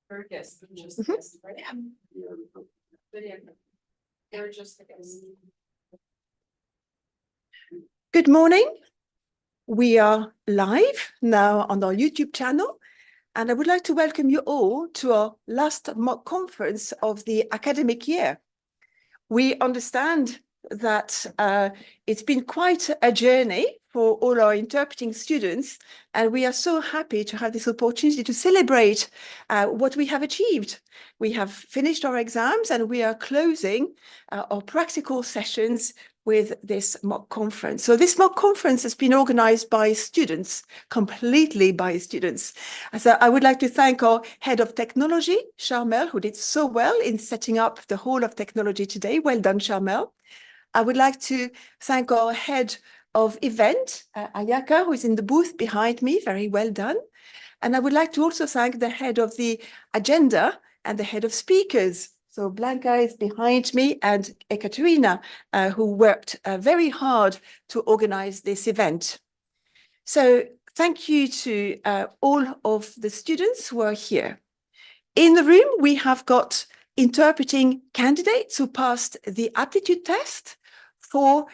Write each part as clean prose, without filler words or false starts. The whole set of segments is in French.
They're guests, just guests, right? They're just guests. Good morning. We are live now on our YouTube channel, and I would like to welcome you all to our last mock conference of the academic year. We understand that it's been quite a journey for all our interpreting students, and we are so happy to have this opportunity to celebrate what we have achieved. We have finished our exams and we are closing our practical sessions with this mock conference. So this mock conference has been organized by students, completely by students. So I would like to thank our head of technology, Charmel, who did so well in setting up the whole of technology today. Well done, Charmel. I would like to thank our head of event, Ayaka, who is in the booth behind me. Very well done. And I would like to also thank the head of the agenda and the head of speakers. So Blanca is behind me, and Ekaterina, who worked very hard to organize this event. So thank you to all of the students who are here. In the room, we have got interpreting candidates who passed the aptitude test for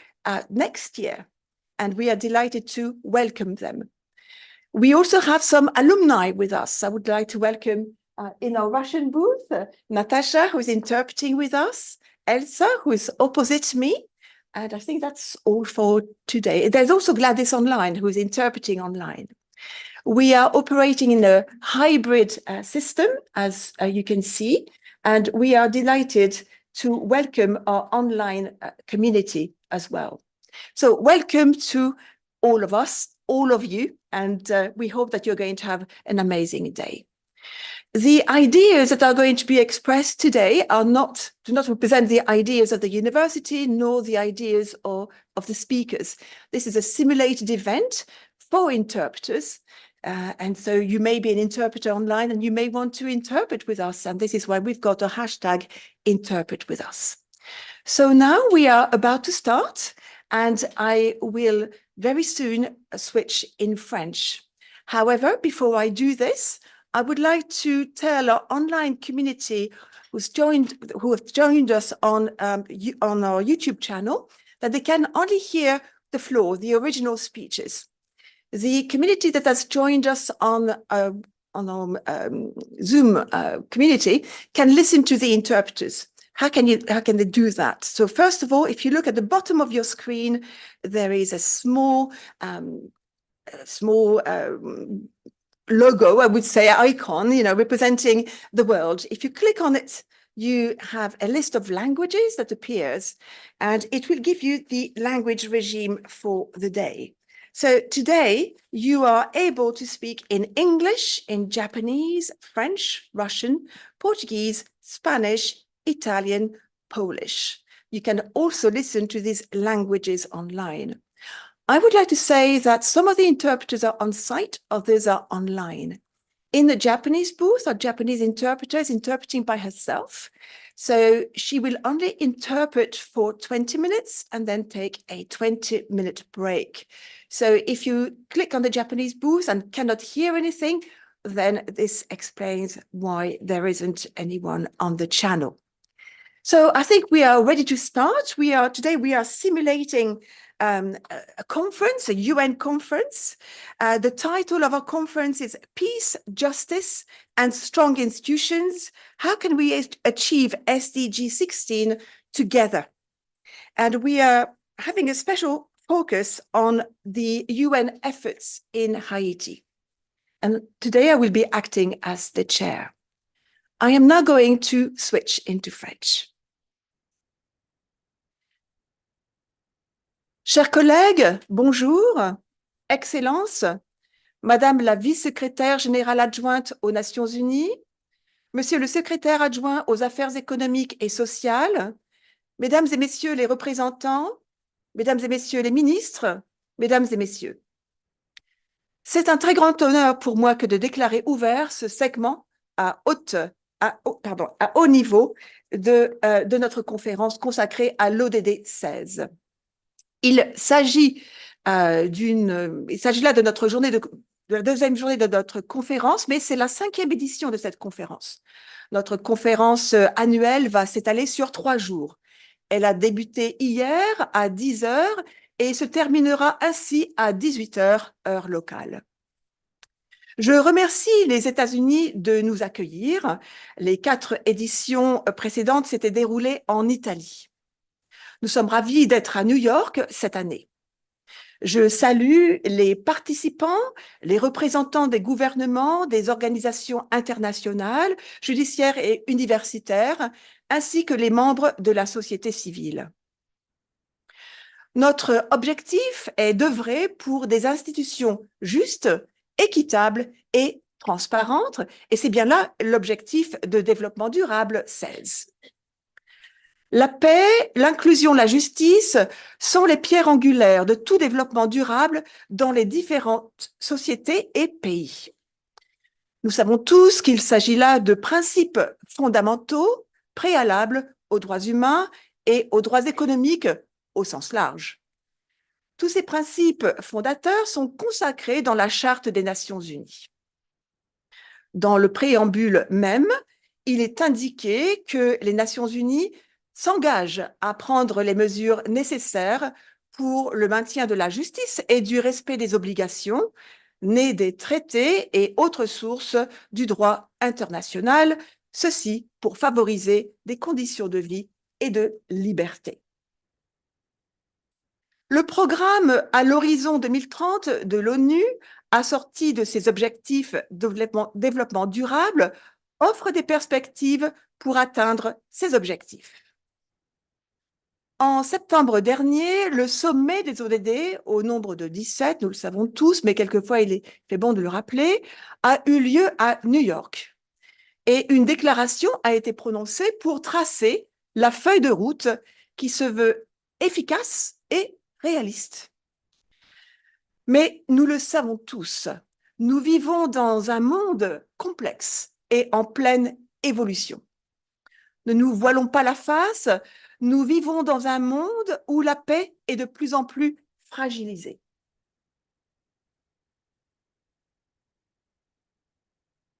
next year, and we are delighted to welcome them. We also have some alumni with us. I would like to welcome in our Russian booth, Natasha, who is interpreting with us, Elsa, who is opposite me, and I think that's all for today. There's also Gladys online, who is interpreting online. We are operating in a hybrid system, as you can see, and we are delighted to welcome our online community as well. So welcome to all of us, all of you, and we hope that you're going to have an amazing day. The ideas that are going to be expressed today do not represent the ideas of the university, nor the ideas of the speakers. This is a simulated event for interpreters. And so you may be an interpreter online and you may want to interpret with us. And this is why we've got a hashtag interpret with us. So now we are about to start, and I will very soon switch in French. However, before I do this, I would like to tell our online community who have joined us on our YouTube channel that they can only hear the floor, the original speeches. The community that has joined us on our Zoom community can listen to the interpreters. How can they do that? So first of all, if you look at the bottom of your screen, there is a small logo, I would say, icon, representing the world. If you click on it, you have a list of languages that appears, and it will give you the language regime for the day. So today you are able to speak in English, in Japanese, French, Russian, Portuguese, Spanish, Italian, Polish. You can also listen to these languages online. I would like to say that some of the interpreters are on site, others are online. In the Japanese booth, our Japanese interpreter is interpreting by herself. So she will only interpret for 20 minutes and then take a 20-minute break. So if you click on the Japanese booth and cannot hear anything, then this explains why there isn't anyone on the channel. So I think we are ready to start. Today we are simulating a conference, a UN conference. The title of our conference is Peace, Justice, and Strong Institutions. How can we achieve SDG 16 together? And we are having a special focus on the UN efforts in Haiti. And today I will be acting as the chair. I am now going to switch into French. Chers collègues, bonjour, Excellences, Madame la vice-secrétaire générale adjointe aux Nations Unies, Monsieur le secrétaire adjoint aux affaires économiques et sociales, Mesdames et Messieurs les représentants, Mesdames et Messieurs les ministres, Mesdames et Messieurs. C'est un très grand honneur pour moi que de déclarer ouvert ce segment à haut niveau de notre conférence consacrée à l'ODD 16. Il s'agit là de notre journée de de la deuxième journée de notre conférence, mais c'est la 5e édition de cette conférence. Notre conférence annuelle va s'étaler sur 3 jours. Elle a débuté hier à 10 heures et se terminera ainsi à 18 heures, heure locale. Je remercie les États-Unis de nous accueillir. Les 4 éditions précédentes s'étaient déroulées en Italie. Nous sommes ravis d'être à New York cette année. Je salue les participants, les représentants des gouvernements, des organisations internationales, judiciaires et universitaires, ainsi que les membres de la société civile. Notre objectif est d'œuvrer pour des institutions justes, équitables et transparentes, et c'est bien là l'objectif de développement durable 16. La paix, l'inclusion, la justice sont les pierres angulaires de tout développement durable dans les différentes sociétés et pays. Nous savons tous qu'il s'agit là de principes fondamentaux, préalables aux droits humains et aux droits économiques au sens large. Tous ces principes fondateurs sont consacrés dans la Charte des Nations Unies. Dans le préambule même, il est indiqué que les Nations Unies s'engagent à prendre les mesures nécessaires pour le maintien de la justice et du respect des obligations nées des traités et autres sources du droit international, ceci pour favoriser des conditions de vie et de liberté. Le programme à l'horizon 2030 de l'ONU, assorti de ses objectifs de développement durable, offre des perspectives pour atteindre ces objectifs. En septembre dernier, le sommet des ODD, au nombre de 17, nous le savons tous, mais quelquefois il fait bon de le rappeler, a eu lieu à New York. Et une déclaration a été prononcée pour tracer la feuille de route qui se veut efficace et réaliste. Mais nous le savons tous, nous vivons dans un monde complexe et en pleine évolution. Ne nous voilons pas la face, nous vivons dans un monde où la paix est de plus en plus fragilisée.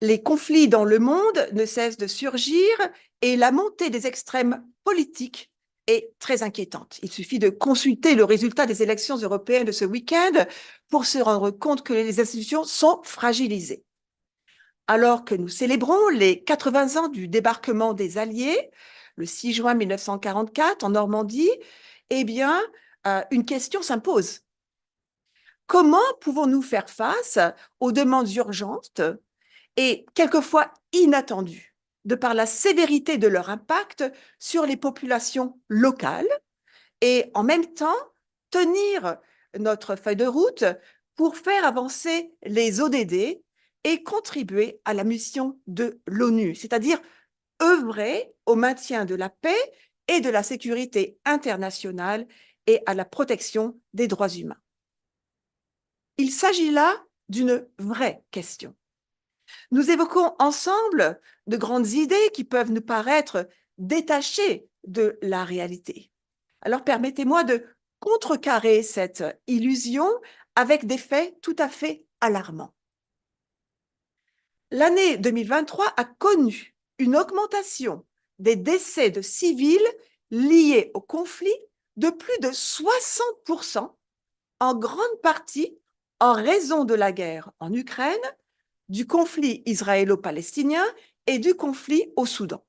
Les conflits dans le monde ne cessent de surgir et la montée des extrêmes politiques est très inquiétante. Il suffit de consulter le résultat des élections européennes de ce week-end pour se rendre compte que les institutions sont fragilisées. Alors que nous célébrons les 80 ans du débarquement des Alliés, le 6 juin 1944 en Normandie, eh bien, une question s'impose. Comment pouvons-nous faire face aux demandes urgentes et quelquefois inattendues de par la sévérité de leur impact sur les populations locales et en même temps tenir notre feuille de route pour faire avancer les ODD et contribuer à la mission de l'ONU, c'est-à-dire œuvrer au maintien de la paix et de la sécurité internationale et à la protection des droits humains. Il s'agit là d'une vraie question. Nous évoquons ensemble de grandes idées qui peuvent nous paraître détachées de la réalité. Alors permettez-moi de contrecarrer cette illusion avec des faits tout à fait alarmants. L'année 2023 a connu une augmentation des décès de civils liés au conflit de plus de 60%, en grande partie en raison de la guerre en Ukraine, du conflit israélo-palestinien et du conflit au Soudan.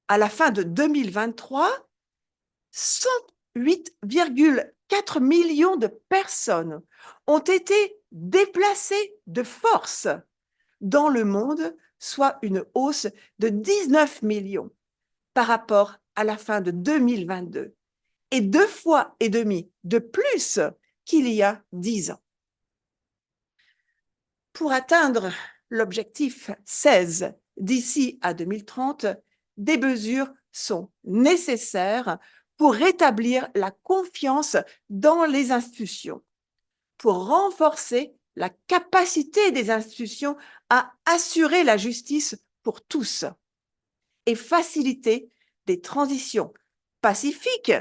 À la fin de 2023, 108,4 millions de personnes ont été déplacées de force dans le monde, soit une hausse de 19 millions par rapport à la fin de 2022 et 2,5 fois de plus qu'il y a 10 ans. Pour atteindre l'objectif 16 d'ici à 2030, des mesures sont nécessaires pour rétablir la confiance dans les institutions, pour renforcer la capacité des institutions à assurer la justice pour tous et faciliter des transitions pacifiques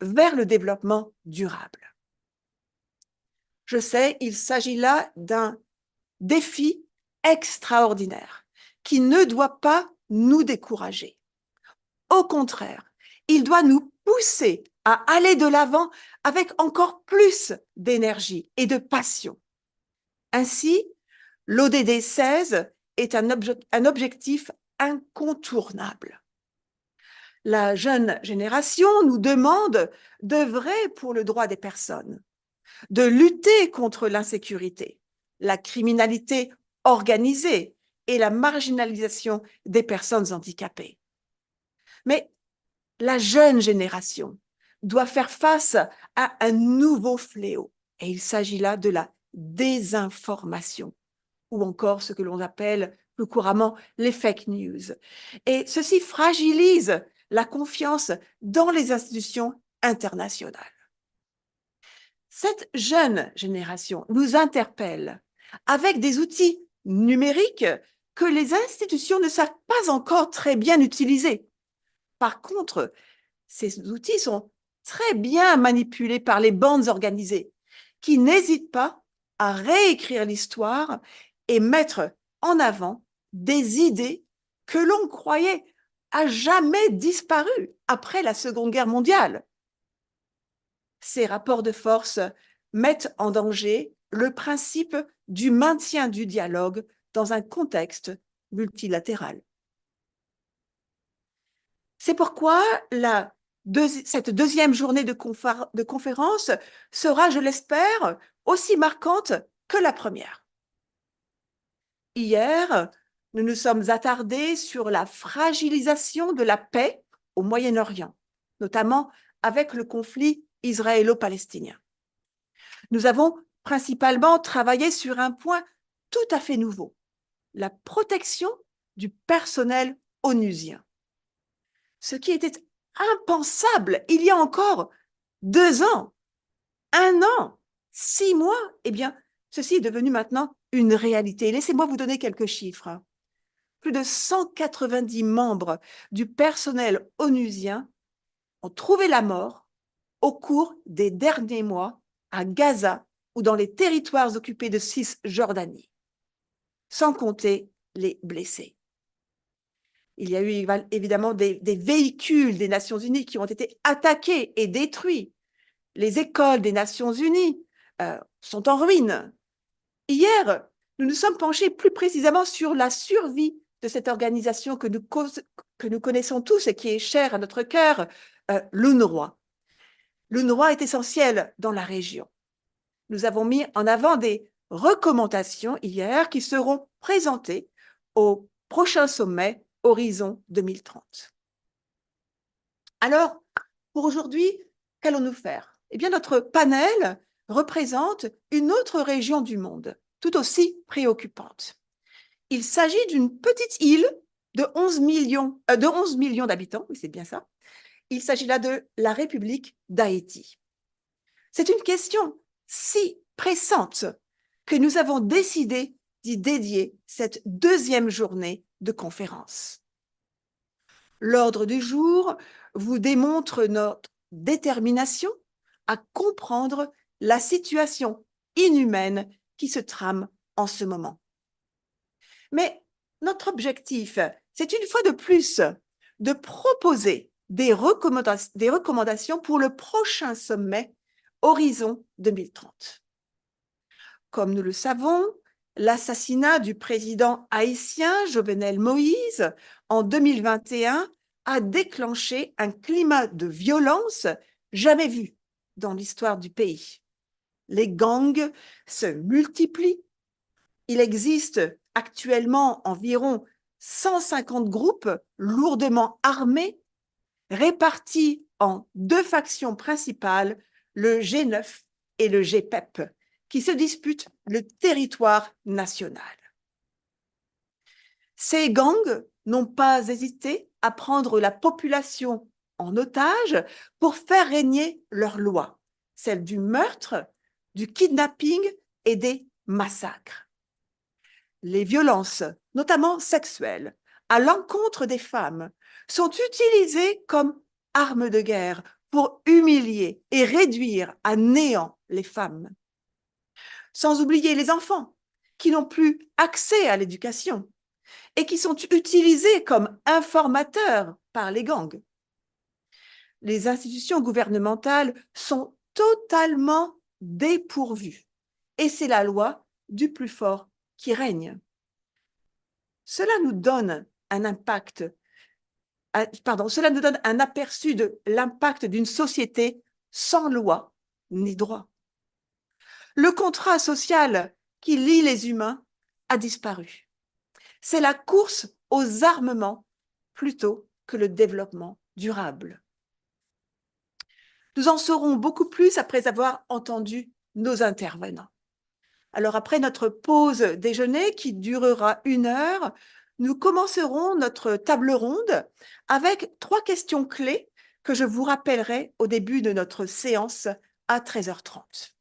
vers le développement durable. Je sais, il s'agit là d'un défi extraordinaire qui ne doit pas nous décourager. Au contraire, il doit nous pousser à aller de l'avant avec encore plus d'énergie et de passion. Ainsi, l'ODD 16 est un objectif incontournable. La jeune génération nous demande d'œuvrer pour le droit des personnes, de lutter contre l'insécurité, la criminalité organisée et la marginalisation des personnes handicapées. Mais la jeune génération doit faire face à un nouveau fléau, et il s'agit là de la désinformation, ou encore ce que l'on appelle plus couramment les fake news. Et ceci fragilise la confiance dans les institutions internationales. Cette jeune génération nous interpelle avec des outils numériques que les institutions ne savent pas encore très bien utiliser. Par contre, ces outils sont très bien manipulés par les bandes organisées qui n'hésitent pas à réécrire l'histoire et mettre en avant des idées que l'on croyait à jamais disparues après la Seconde Guerre mondiale. Ces rapports de force mettent en danger le principe du maintien du dialogue dans un contexte multilatéral. C'est pourquoi cette deuxième journée de conférence sera, je l'espère, aussi marquante que la première. Hier, nous nous sommes attardés sur la fragilisation de la paix au Moyen-Orient, notamment avec le conflit israélo-palestinien. Nous avons principalement travaillé sur un point tout à fait nouveau, la protection du personnel onusien. Ce qui était impensable il y a encore 2 ans, 1 an, 6 mois, eh bien, ceci est devenu maintenant une réalité. Laissez-moi vous donner quelques chiffres. Plus de 190 membres du personnel onusien ont trouvé la mort au cours des derniers mois à Gaza ou dans les territoires occupés de Cisjordanie, sans compter les blessés. Il y a eu évidemment des véhicules des Nations Unies qui ont été attaqués et détruits. Les écoles des Nations Unies sont en ruine. Hier, nous nous sommes penchés plus précisément sur la survie de cette organisation que nous connaissons tous et qui est chère à notre cœur, l'UNRWA. L'UNRWA est essentiel dans la région. Nous avons mis en avant des recommandations hier qui seront présentées au prochain sommet Horizon 2030. Alors, pour aujourd'hui, qu'allons-nous faire? Eh bien, notre panel représente une autre région du monde, tout aussi préoccupante. Il s'agit d'une petite île de 11 millions d'habitants, oui, c'est bien ça. Il s'agit là de la République d'Haïti. C'est une question si pressante que nous avons décidé d'y dédier cette deuxième journée de conférence. L'ordre du jour vous démontre notre détermination à comprendre la situation inhumaine qui se trame en ce moment. Mais notre objectif, c'est une fois de plus de proposer des recommandations pour le prochain sommet Horizon 2030. Comme nous le savons, l'assassinat du président haïtien Jovenel Moïse en 2021 a déclenché un climat de violence jamais vu dans l'histoire du pays. Les gangs se multiplient. Il existe actuellement environ 150 groupes lourdement armés répartis en 2 factions principales, le G9 et le GPEP, qui se disputent le territoire national. Ces gangs n'ont pas hésité à prendre la population en otage pour faire régner leurs lois, celles du meurtre, du kidnapping et des massacres. Les violences, notamment sexuelles, à l'encontre des femmes, sont utilisées comme armes de guerre pour humilier et réduire à néant les femmes. sans oublier les enfants qui n'ont plus accès à l'éducation et qui sont utilisés comme informateurs par les gangs. Les institutions gouvernementales sont totalement dépourvues et c'est la loi du plus fort qui règne. Cela nous donne un aperçu de l'impact d'une société sans loi ni droit. Le contrat social qui lie les humains a disparu. C'est la course aux armements plutôt que le développement durable. Nous en saurons beaucoup plus après avoir entendu nos intervenants. Alors après notre pause déjeuner qui durera 1 heure, nous commencerons notre table ronde avec 3 questions clés que je vous rappellerai au début de notre séance à 13h30.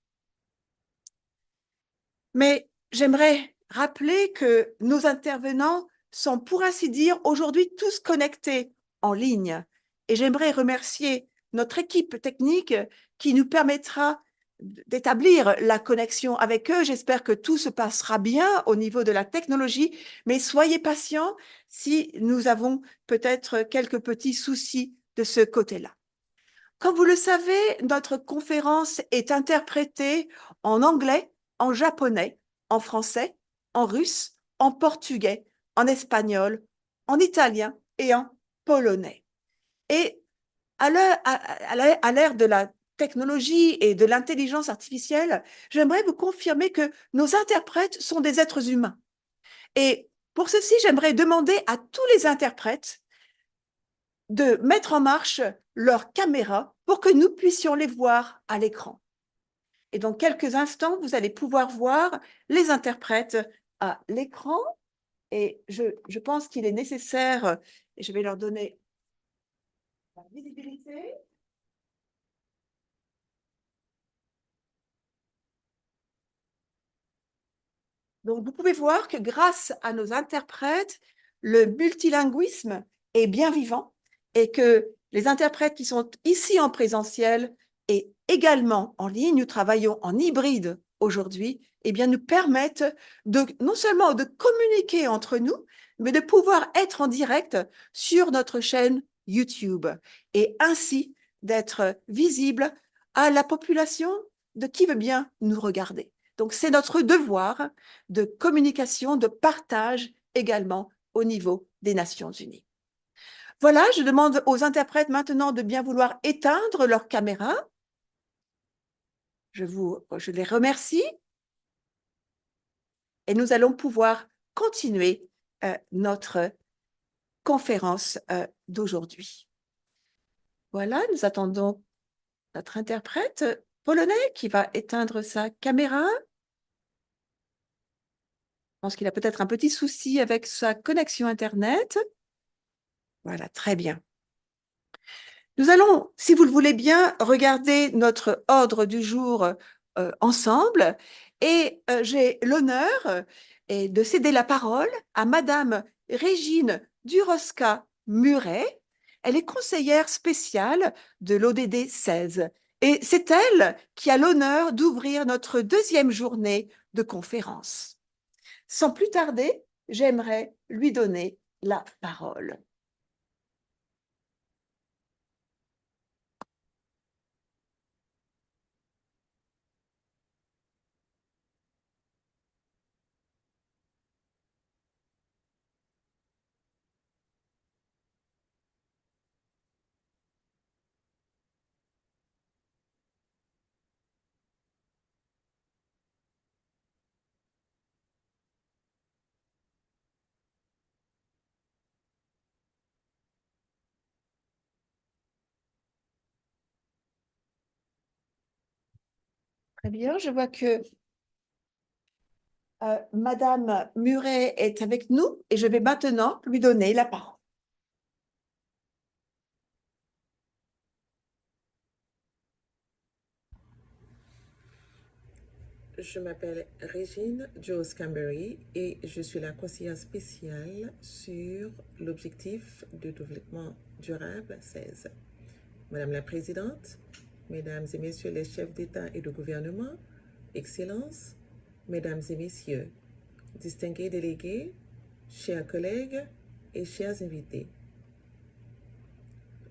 Mais j'aimerais rappeler que nos intervenants sont pour ainsi dire aujourd'hui tous connectés en ligne et j'aimerais remercier notre équipe technique qui nous permettra d'établir la connexion avec eux. J'espère que tout se passera bien au niveau de la technologie, mais soyez patients si nous avons peut-être quelques petits soucis de ce côté-là. Comme vous le savez, notre conférence est interprétée en anglais, en japonais, en français, en russe, en portugais, en espagnol, en italien et en polonais. Et à l'ère de la technologie et de l'intelligence artificielle, j'aimerais vous confirmer que nos interprètes sont des êtres humains. Et pour ceci, j'aimerais demander à tous les interprètes de mettre en marche leur caméra pour que nous puissions les voir à l'écran. Et dans quelques instants, vous allez pouvoir voir les interprètes à l'écran. Et je pense qu'il est nécessaire, et je vais leur donner la visibilité. Donc, vous pouvez voir que grâce à nos interprètes, le multilinguisme est bien vivant et que les interprètes qui sont ici en présentiel et également en ligne, nous travaillons en hybride aujourd'hui, eh bien, nous permettent non seulement de communiquer entre nous, mais de pouvoir être en direct sur notre chaîne YouTube et ainsi d'être visible à la population de qui veut bien nous regarder. Donc, c'est notre devoir de communication, de partage également au niveau des Nations Unies. Voilà, je demande aux interprètes maintenant de bien vouloir éteindre leur caméra. Je les remercie et nous allons pouvoir continuer notre conférence d'aujourd'hui. Voilà, nous attendons notre interprète polonais qui va éteindre sa caméra. Je pense qu'il a peut-être un petit souci avec sa connexion Internet. Voilà, très bien. Nous allons, si vous le voulez bien, regarder notre ordre du jour ensemble et j'ai l'honneur de céder la parole à Madame Régine Duroska-Muret. Elle est conseillère spéciale de l'ODD 16 et c'est elle qui a l'honneur d'ouvrir notre 2e journée de conférence. Sans plus tarder, j'aimerais lui donner la parole. Très bien, je vois que Madame Muret est avec nous et je vais maintenant lui donner la parole. Je m'appelle Régine Jones Cambery et je suis la conseillère spéciale sur l'objectif de développement durable 16. Madame la Présidente, Mesdames et Messieurs les chefs d'État et de gouvernement, Excellences, Mesdames et Messieurs, distingués délégués, chers collègues et chers invités,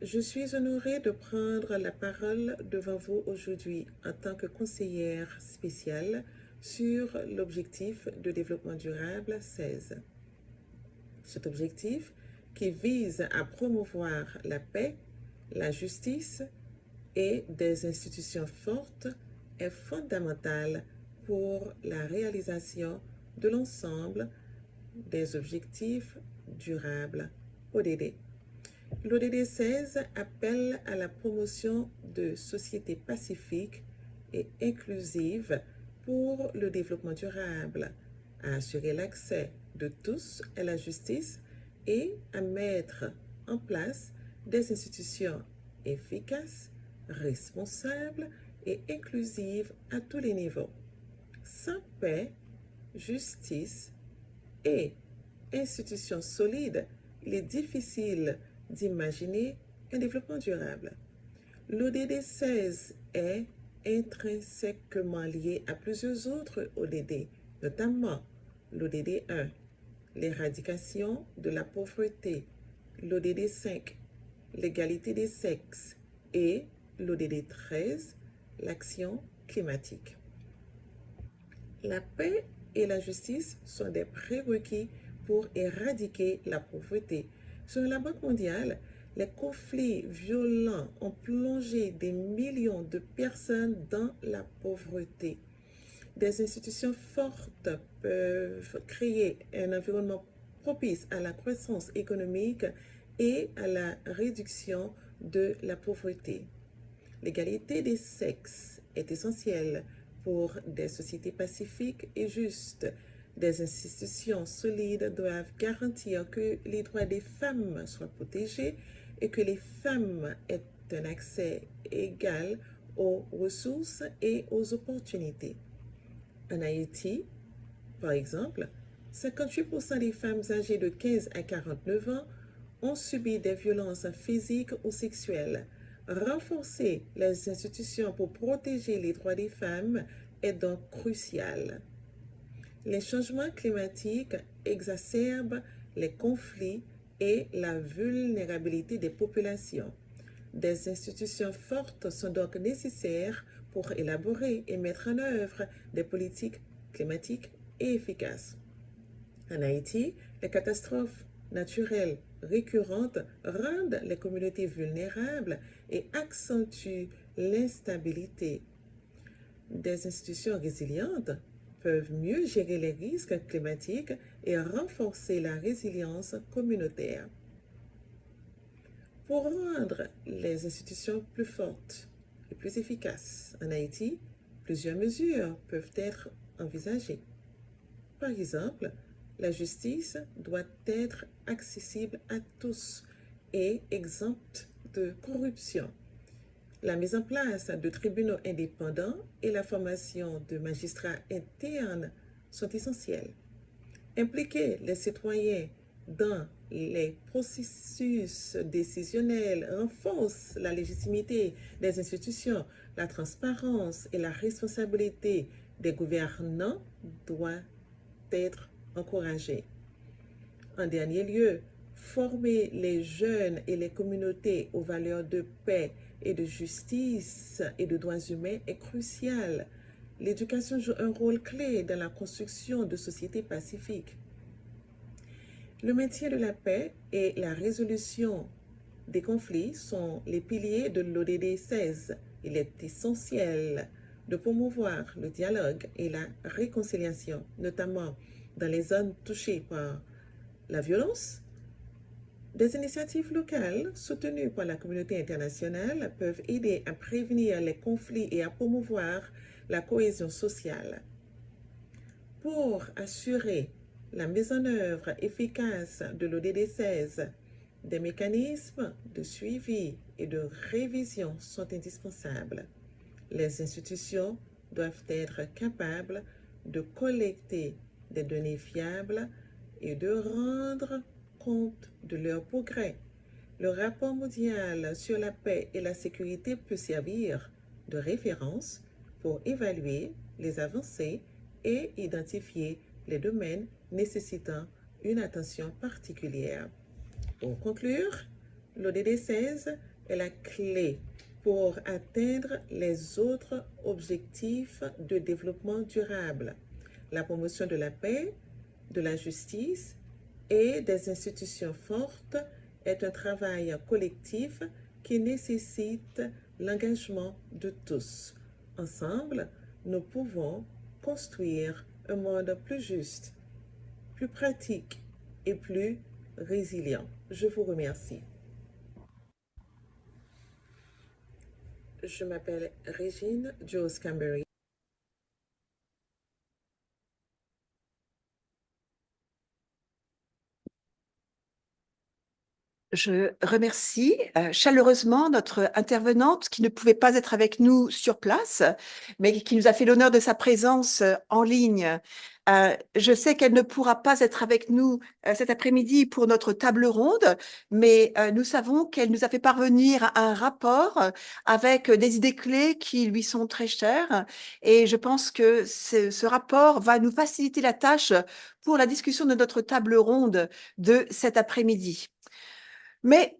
je suis honorée de prendre la parole devant vous aujourd'hui en tant que conseillère spéciale sur l'objectif de développement durable 16. Cet objectif, qui vise à promouvoir la paix, la justice et des institutions fortes, est fondamental pour la réalisation de l'ensemble des objectifs durables ODD. L'ODD 16 appelle à la promotion de sociétés pacifiques et inclusives pour le développement durable, à assurer l'accès de tous à la justice et à mettre en place des institutions efficaces, responsables et inclusives à tous les niveaux. Sans paix, justice et institutions solides, il est difficile d'imaginer un développement durable. L'ODD 16 est intrinsèquement lié à plusieurs autres ODD, notamment l'ODD 1, l'éradication de la pauvreté, l'ODD 5, l'égalité des sexes et l'ODD 13, l'action climatique. La paix et la justice sont des prérequis pour éradiquer la pauvreté. Selon la Banque mondiale, les conflits violents ont plongé des millions de personnes dans la pauvreté. Des institutions fortes peuvent créer un environnement propice à la croissance économique et à la réduction de la pauvreté. L'égalité des sexes est essentielle pour des sociétés pacifiques et justes. Des institutions solides doivent garantir que les droits des femmes soient protégés et que les femmes aient un accès égal aux ressources et aux opportunités. En Haïti, par exemple, 58% des femmes âgées de 15 à 49 ans ont subi des violences physiques ou sexuelles. Renforcer les institutions pour protéger les droits des femmes est donc crucial. Les changements climatiques exacerbent les conflits et la vulnérabilité des populations. Des institutions fortes sont donc nécessaires pour élaborer et mettre en œuvre des politiques climatiques et efficaces. En Haïti, les catastrophes naturelles récurrentes rendent les communautés vulnérables et accentuent l'instabilité. Des institutions résilientes peuvent mieux gérer les risques climatiques et renforcer la résilience communautaire. Pour rendre les institutions plus fortes et plus efficaces en Haïti, plusieurs mesures peuvent être envisagées. Par exemple, la justice doit être accessible à tous et exempte de corruption. La mise en place de tribunaux indépendants et la formation de magistrats internes sont essentielles. Impliquer les citoyens dans les processus décisionnels renforce la légitimité des institutions, la transparence et la responsabilité des gouvernants doit être encouragée. En dernier lieu, former les jeunes et les communautés aux valeurs de paix et de justice et de droits humains est crucial. L'éducation joue un rôle clé dans la construction de sociétés pacifiques. Le maintien de la paix et la résolution des conflits sont les piliers de l'ODD 16. Il est essentiel de promouvoir le dialogue et la réconciliation, notamment dans les zones touchées par la violence. Des initiatives locales soutenues par la communauté internationale peuvent aider à prévenir les conflits et à promouvoir la cohésion sociale. Pour assurer la mise en œuvre efficace de l'ODD 16, des mécanismes de suivi et de révision sont indispensables. Les institutions doivent être capables de collecter des données fiables et de rendre compte de leurs progrès. Le rapport mondial sur la paix et la sécurité peut servir de référence pour évaluer les avancées et identifier les domaines nécessitant une attention particulière. Pour conclure, l'ODD 16 est la clé pour atteindre les autres objectifs de développement durable, la promotion de la paix, de la justice et des institutions fortes est un travail collectif qui nécessite l'engagement de tous. Ensemble, nous pouvons construire un monde plus juste, plus pratique et plus résilient. Je vous remercie. Je m'appelle Régine Jones-Cambery. Je remercie chaleureusement notre intervenante qui ne pouvait pas être avec nous sur place, mais qui nous a fait l'honneur de sa présence en ligne. Je sais qu'elle ne pourra pas être avec nous cet après-midi pour notre table ronde, mais nous savons qu'elle nous a fait parvenir un rapport avec des idées clés qui lui sont très chères. Et je pense que ce rapport va nous faciliter la tâche pour la discussion de notre table ronde de cet après-midi. Mais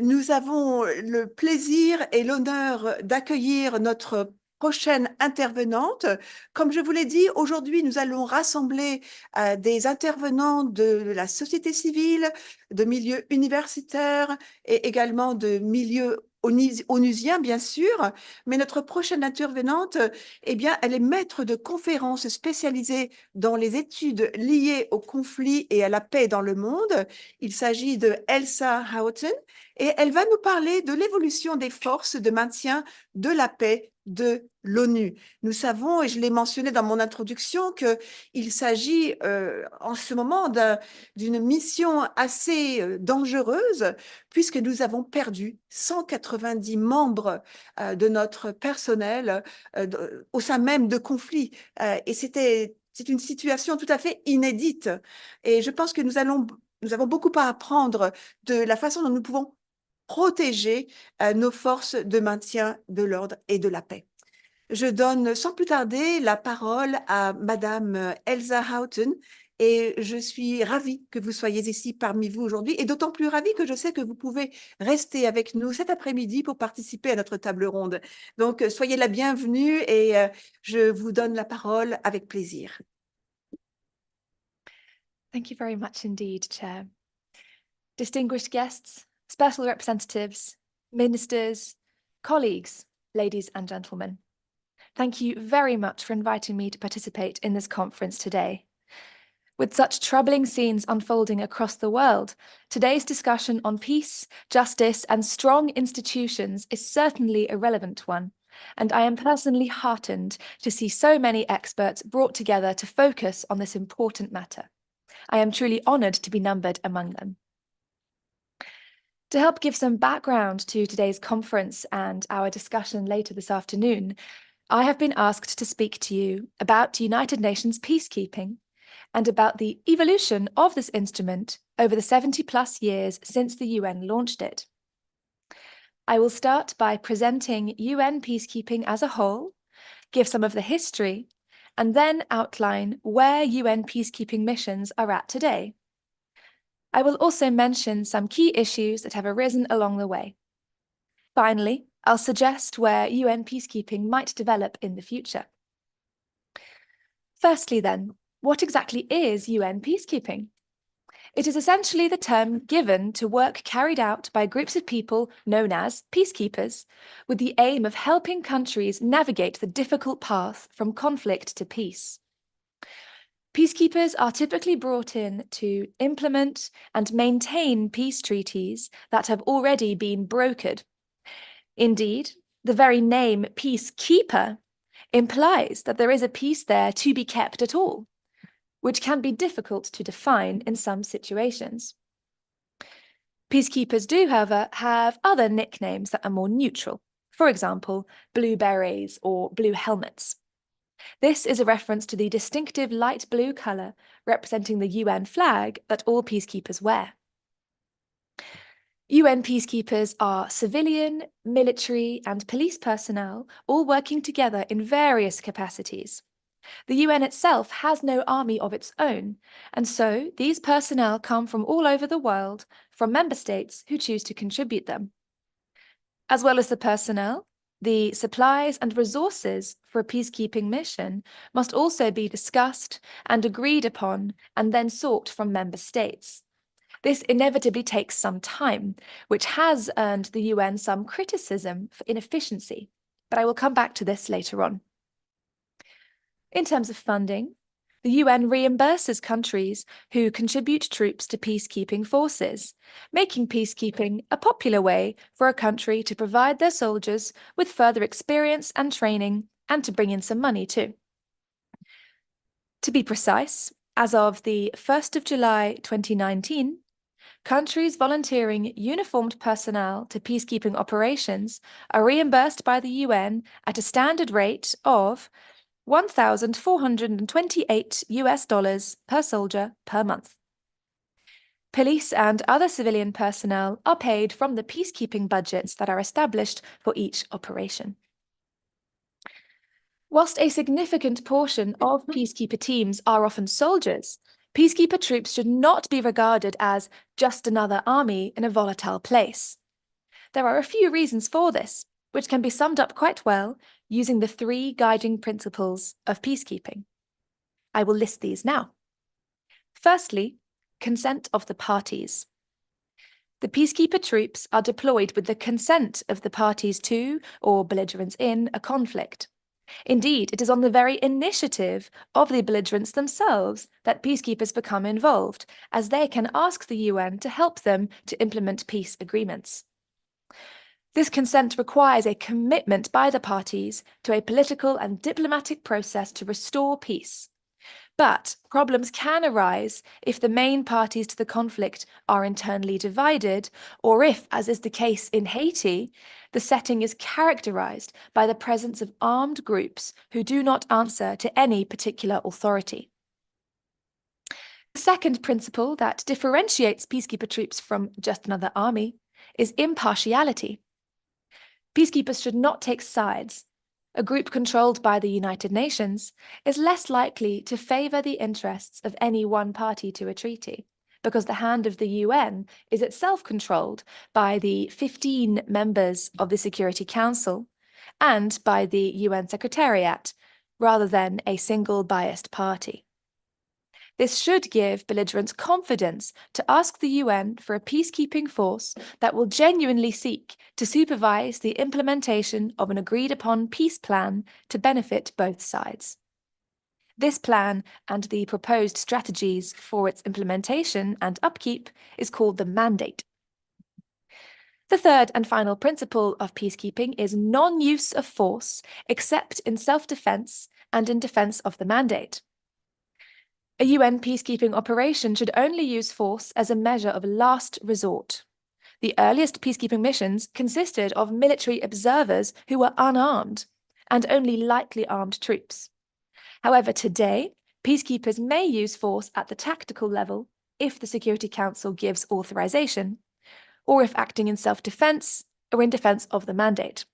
nous avons le plaisir et l'honneur d'accueillir notre prochaine intervenante. Comme je vous l'ai dit, aujourd'hui, nous allons rassembler des intervenants de la société civile, de milieux universitaires et également de milieux onusiens, bien sûr. Mais notre prochaine intervenante, eh bien, elle est maître de conférences spécialisée dans les études liées au conflit et à la paix dans le monde. Il s'agit de Elsa Houghton et elle va nous parler de l'évolution des forces de maintien de la paix de l'ONU. Nous savons, et je l'ai mentionné dans mon introduction, qu'il s'agit en ce moment d'une mission assez dangereuse puisque nous avons perdu 190 membres de notre personnel au sein même de conflits. Et c'est une situation tout à fait inédite. Et je pense que nous avons beaucoup à apprendre de la façon dont nous pouvons protéger nos forces de maintien de l'ordre et de la paix. Je donne sans plus tarder la parole à Madame Elsa Houghton et je suis ravie que vous soyez ici parmi vous aujourd'hui et d'autant plus ravie que je sais que vous pouvez rester avec nous cet après-midi pour participer à notre table ronde. Donc, soyez la bienvenue et je vous donne la parole avec plaisir. Thank you very much indeed, Chair. Distinguished guests, special representatives, ministers, colleagues, ladies and gentlemen. Thank you very much for inviting me to participate in this conference today. With such troubling scenes unfolding across the world, today's discussion on peace, justice, and strong institutions is certainly a relevant one, and I am personally heartened to see so many experts brought together to focus on this important matter. I am truly honoured to be numbered among them. To help give some background to today's conference and our discussion later this afternoon, I have been asked to speak to you about United Nations peacekeeping and about the evolution of this instrument over the 70+ years since the UN launched it. I will start by presenting UN peacekeeping as a whole, give some of the history, and then outline where UN peacekeeping missions are at today. I will also mention some key issues that have arisen along the way. Finally, I'll suggest where UN peacekeeping might develop in the future. Firstly then, what exactly is UN peacekeeping? It is essentially the term given to work carried out by groups of people known as peacekeepers, with the aim of helping countries navigate the difficult path from conflict to peace. Peacekeepers are typically brought in to implement and maintain peace treaties that have already been brokered. Indeed, the very name peacekeeper implies that there is a peace there to be kept at all, which can be difficult to define in some situations. Peacekeepers do, however, have other nicknames that are more neutral, for example, blue berets or blue helmets. This is a reference to the distinctive light blue colour representing the UN flag that all peacekeepers wear. UN peacekeepers are civilian, military, and police personnel, all working together in various capacities. The UN itself has no army of its own, and so these personnel come from all over the world, from member states who choose to contribute them. As well as the personnel, the supplies and resources for a peacekeeping mission must also be discussed and agreed upon and then sought from member states. This inevitably takes some time, which has earned the UN some criticism for inefficiency, but I will come back to this later on. In terms of funding, the UN reimburses countries who contribute troops to peacekeeping forces, making peacekeeping a popular way for a country to provide their soldiers with further experience and training and to bring in some money too. To be precise, as of the 1st of July 2019, countries volunteering uniformed personnel to peacekeeping operations are reimbursed by the UN at a standard rate of $1,428 per soldier per month. Police and other civilian personnel are paid from the peacekeeping budgets that are established for each operation. Whilst a significant portion of peacekeeper teams are often soldiers, peacekeeper troops should not be regarded as just another army in a volatile place. There are a few reasons for this, which can be summed up quite well using the 3 guiding principles of peacekeeping. I will list these now. Firstly, consent of the parties. The peacekeeper troops are deployed with the consent of the parties to, or belligerents in, a conflict. Indeed, it is on the very initiative of the belligerents themselves that peacekeepers become involved, as they can ask the UN to help them to implement peace agreements. This consent requires a commitment by the parties to a political and diplomatic process to restore peace. But problems can arise if the main parties to the conflict are internally divided, or if, as is the case in Haiti, the setting is characterized by the presence of armed groups who do not answer to any particular authority. The second principle that differentiates peacekeeper troops from just another army is impartiality. Peacekeepers should not take sides. A group controlled by the United Nations is less likely to favour the interests of any one party to a treaty, because the hand of the UN is itself controlled by the 15 members of the Security Council and by the UN Secretariat, rather than a single biased party. This should give belligerents confidence to ask the UN for a peacekeeping force that will genuinely seek to supervise the implementation of an agreed-upon peace plan to benefit both sides. This plan and the proposed strategies for its implementation and upkeep is called the mandate. The third and final principle of peacekeeping is non-use of force except in self-defense and in defense of the mandate. A UN peacekeeping operation should only use force as a measure of last resort. The earliest peacekeeping missions consisted of military observers who were unarmed and only lightly armed troops. However, today, peacekeepers may use force at the tactical level if the Security Council gives authorization, or if acting in self-defense or in defense of the mandate.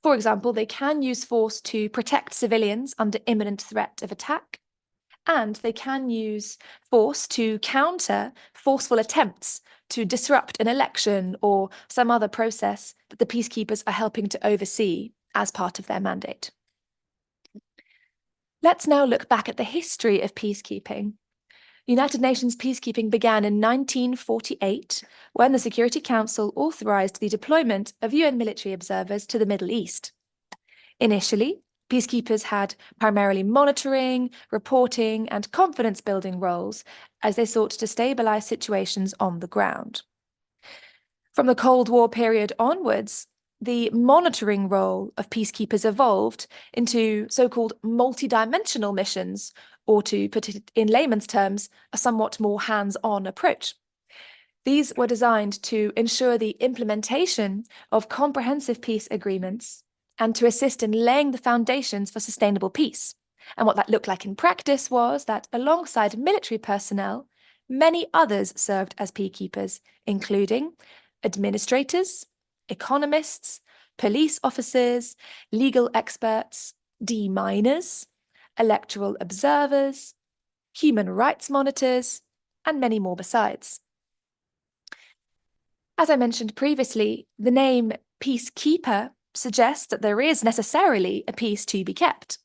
For example, they can use force to protect civilians under imminent threat of attack, and they can use force to counter forceful attempts to disrupt an election or some other process that the peacekeepers are helping to oversee as part of their mandate. Let's now look back at the history of peacekeeping. United Nations peacekeeping began in 1948, when the Security Council authorized the deployment of UN military observers to the Middle East. Initially, peacekeepers had primarily monitoring, reporting, and confidence-building roles as they sought to stabilize situations on the ground. From the Cold War period onwards, the monitoring role of peacekeepers evolved into so-called multidimensional missions, or to put it in layman's terms, a somewhat more hands-on approach. These were designed to ensure the implementation of comprehensive peace agreements and to assist in laying the foundations for sustainable peace. And what that looked like in practice was that alongside military personnel, many others served as peacekeepers, including administrators, economists, police officers, legal experts, deminers, electoral observers, human rights monitors, and many more besides. As I mentioned previously, the name peacekeeper suggests that there is necessarily a peace to be kept.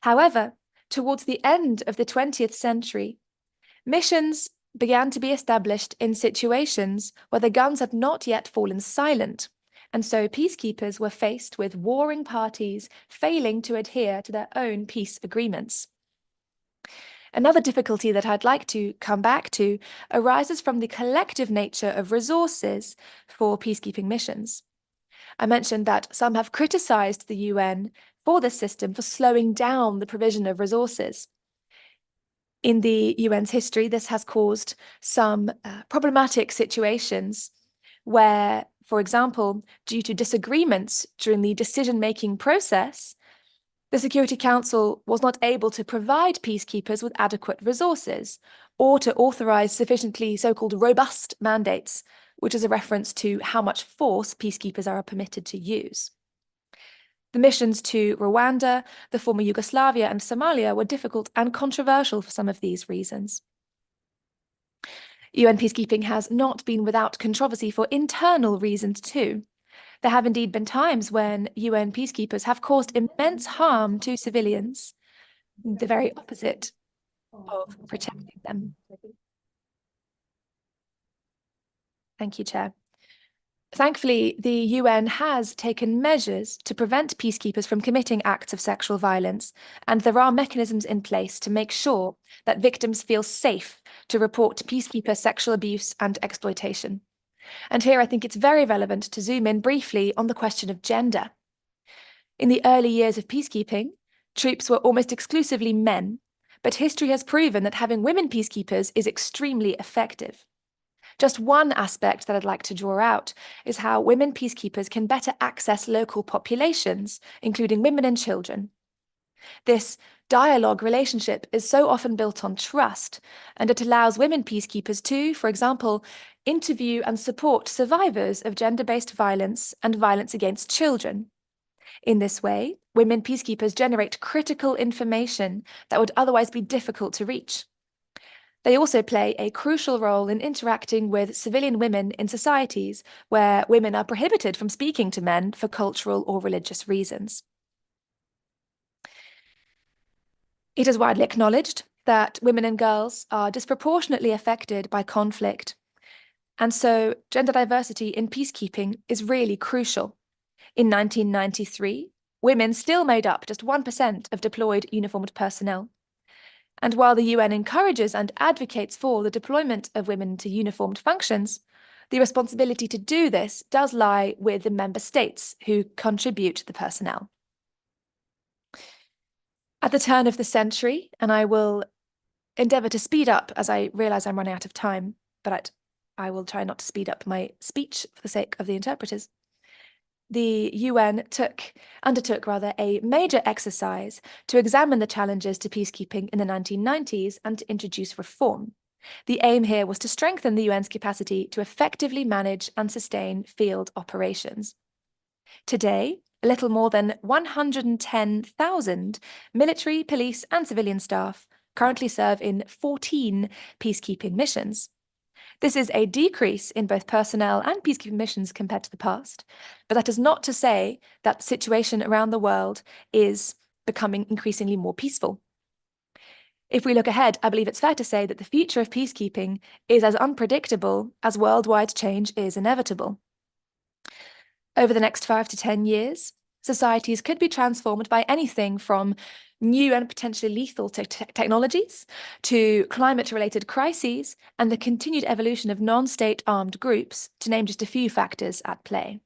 However, towards the end of the 20th century, missions began to be established in situations where the guns had not yet fallen silent, and so peacekeepers were faced with warring parties failing to adhere to their own peace agreements. Another difficulty that I'd like to come back to arises from the collective nature of resources for peacekeeping missions. I mentioned that some have criticized the UN for this system for slowing down the provision of resources. In the UN's history, this has caused some problematic situations where, for example, due to disagreements during the decision-making process, the Security Council was not able to provide peacekeepers with adequate resources or to authorize sufficiently so-called robust mandates, which is a reference to how much force peacekeepers are permitted to use. The missions to Rwanda, the former Yugoslavia, and Somalia were difficult and controversial for some of these reasons. UN peacekeeping has not been without controversy for internal reasons too. There have indeed been times when UN peacekeepers have caused immense harm to civilians, the very opposite of protecting them. Thank you, Chair. Thankfully, the UN has taken measures to prevent peacekeepers from committing acts of sexual violence, and there are mechanisms in place to make sure that victims feel safe to report peacekeeper sexual abuse and exploitation. And here I think it's very relevant to zoom in briefly on the question of gender. In the early years of peacekeeping, troops were almost exclusively men, but history has proven that having women peacekeepers is extremely effective. Just one aspect that I'd like to draw out is how women peacekeepers can better access local populations, including women and children. This dialogue relationship is so often built on trust, and it allows women peacekeepers to, for example, interview and support survivors of gender-based violence and violence against children. In this way, women peacekeepers generate critical information that would otherwise be difficult to reach. They also play a crucial role in interacting with civilian women in societies where women are prohibited from speaking to men for cultural or religious reasons. It is widely acknowledged that women and girls are disproportionately affected by conflict, and so gender diversity in peacekeeping is really crucial. In 1993, women still made up just 1% of deployed uniformed personnel. And while the UN encourages and advocates for the deployment of women to uniformed functions, the responsibility to do this does lie with the member states who contribute the personnel. At the turn of the century, and I will endeavour to speed up as I realise I'm running out of time, but I will try not to speed up my speech for the sake of the interpreters. The UN undertook a major exercise to examine the challenges to peacekeeping in the 1990s and to introduce reform. The aim here was to strengthen the UN's capacity to effectively manage and sustain field operations. Today, a little more than 110,000 military, police, and civilian staff currently serve in 14 peacekeeping missions. This is a decrease in both personnel and peacekeeping missions compared to the past, but that is not to say that the situation around the world is becoming increasingly more peaceful. If we look ahead, I believe it's fair to say that the future of peacekeeping is as unpredictable as worldwide change is inevitable. Over the next 5 to 10 years, societies could be transformed by anything from new and potentially lethal technologies to climate-related crises and the continued evolution of non-state armed groups, to name just a few factors at play.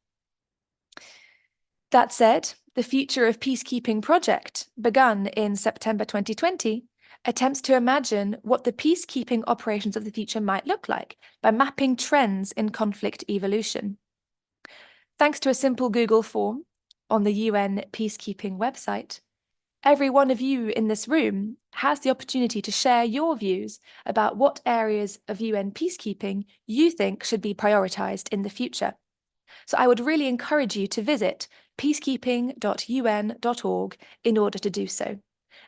That said, the Future of Peacekeeping project, begun in September 2020, attempts to imagine what the peacekeeping operations of the future might look like by mapping trends in conflict evolution. Thanks to a simple Google form on the UN peacekeeping website, every one of you in this room has the opportunity to share your views about what areas of UN peacekeeping you think should be prioritised in the future. So I would really encourage you to visit peacekeeping.un.org in order to do so.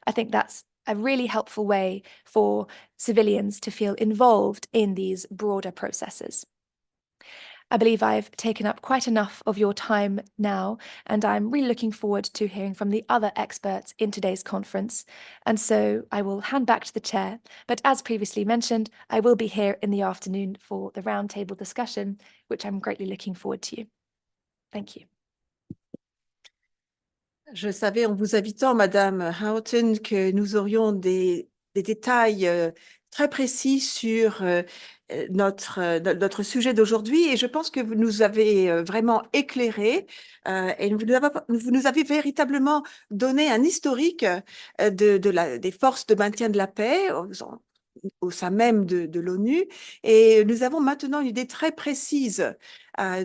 I think that's a really helpful way for civilians to feel involved in these broader processes. I believe I've taken up quite enough of your time now, and I'm really looking forward to hearing from the other experts in today's conference. And so I will hand back to the chair. But as previously mentioned, I will be here in the afternoon for the roundtable discussion, which I'm greatly looking forward to. Thank you. Je savais en vous invitant, Madame Houghton, que nous aurions des détails très précis sur notre sujet d'aujourd'hui, et je pense que vous nous avez vraiment éclairé et vous nous avez véritablement donné un historique des forces de maintien de la paix au sein même de l'ONU, et nous avons maintenant une idée très précise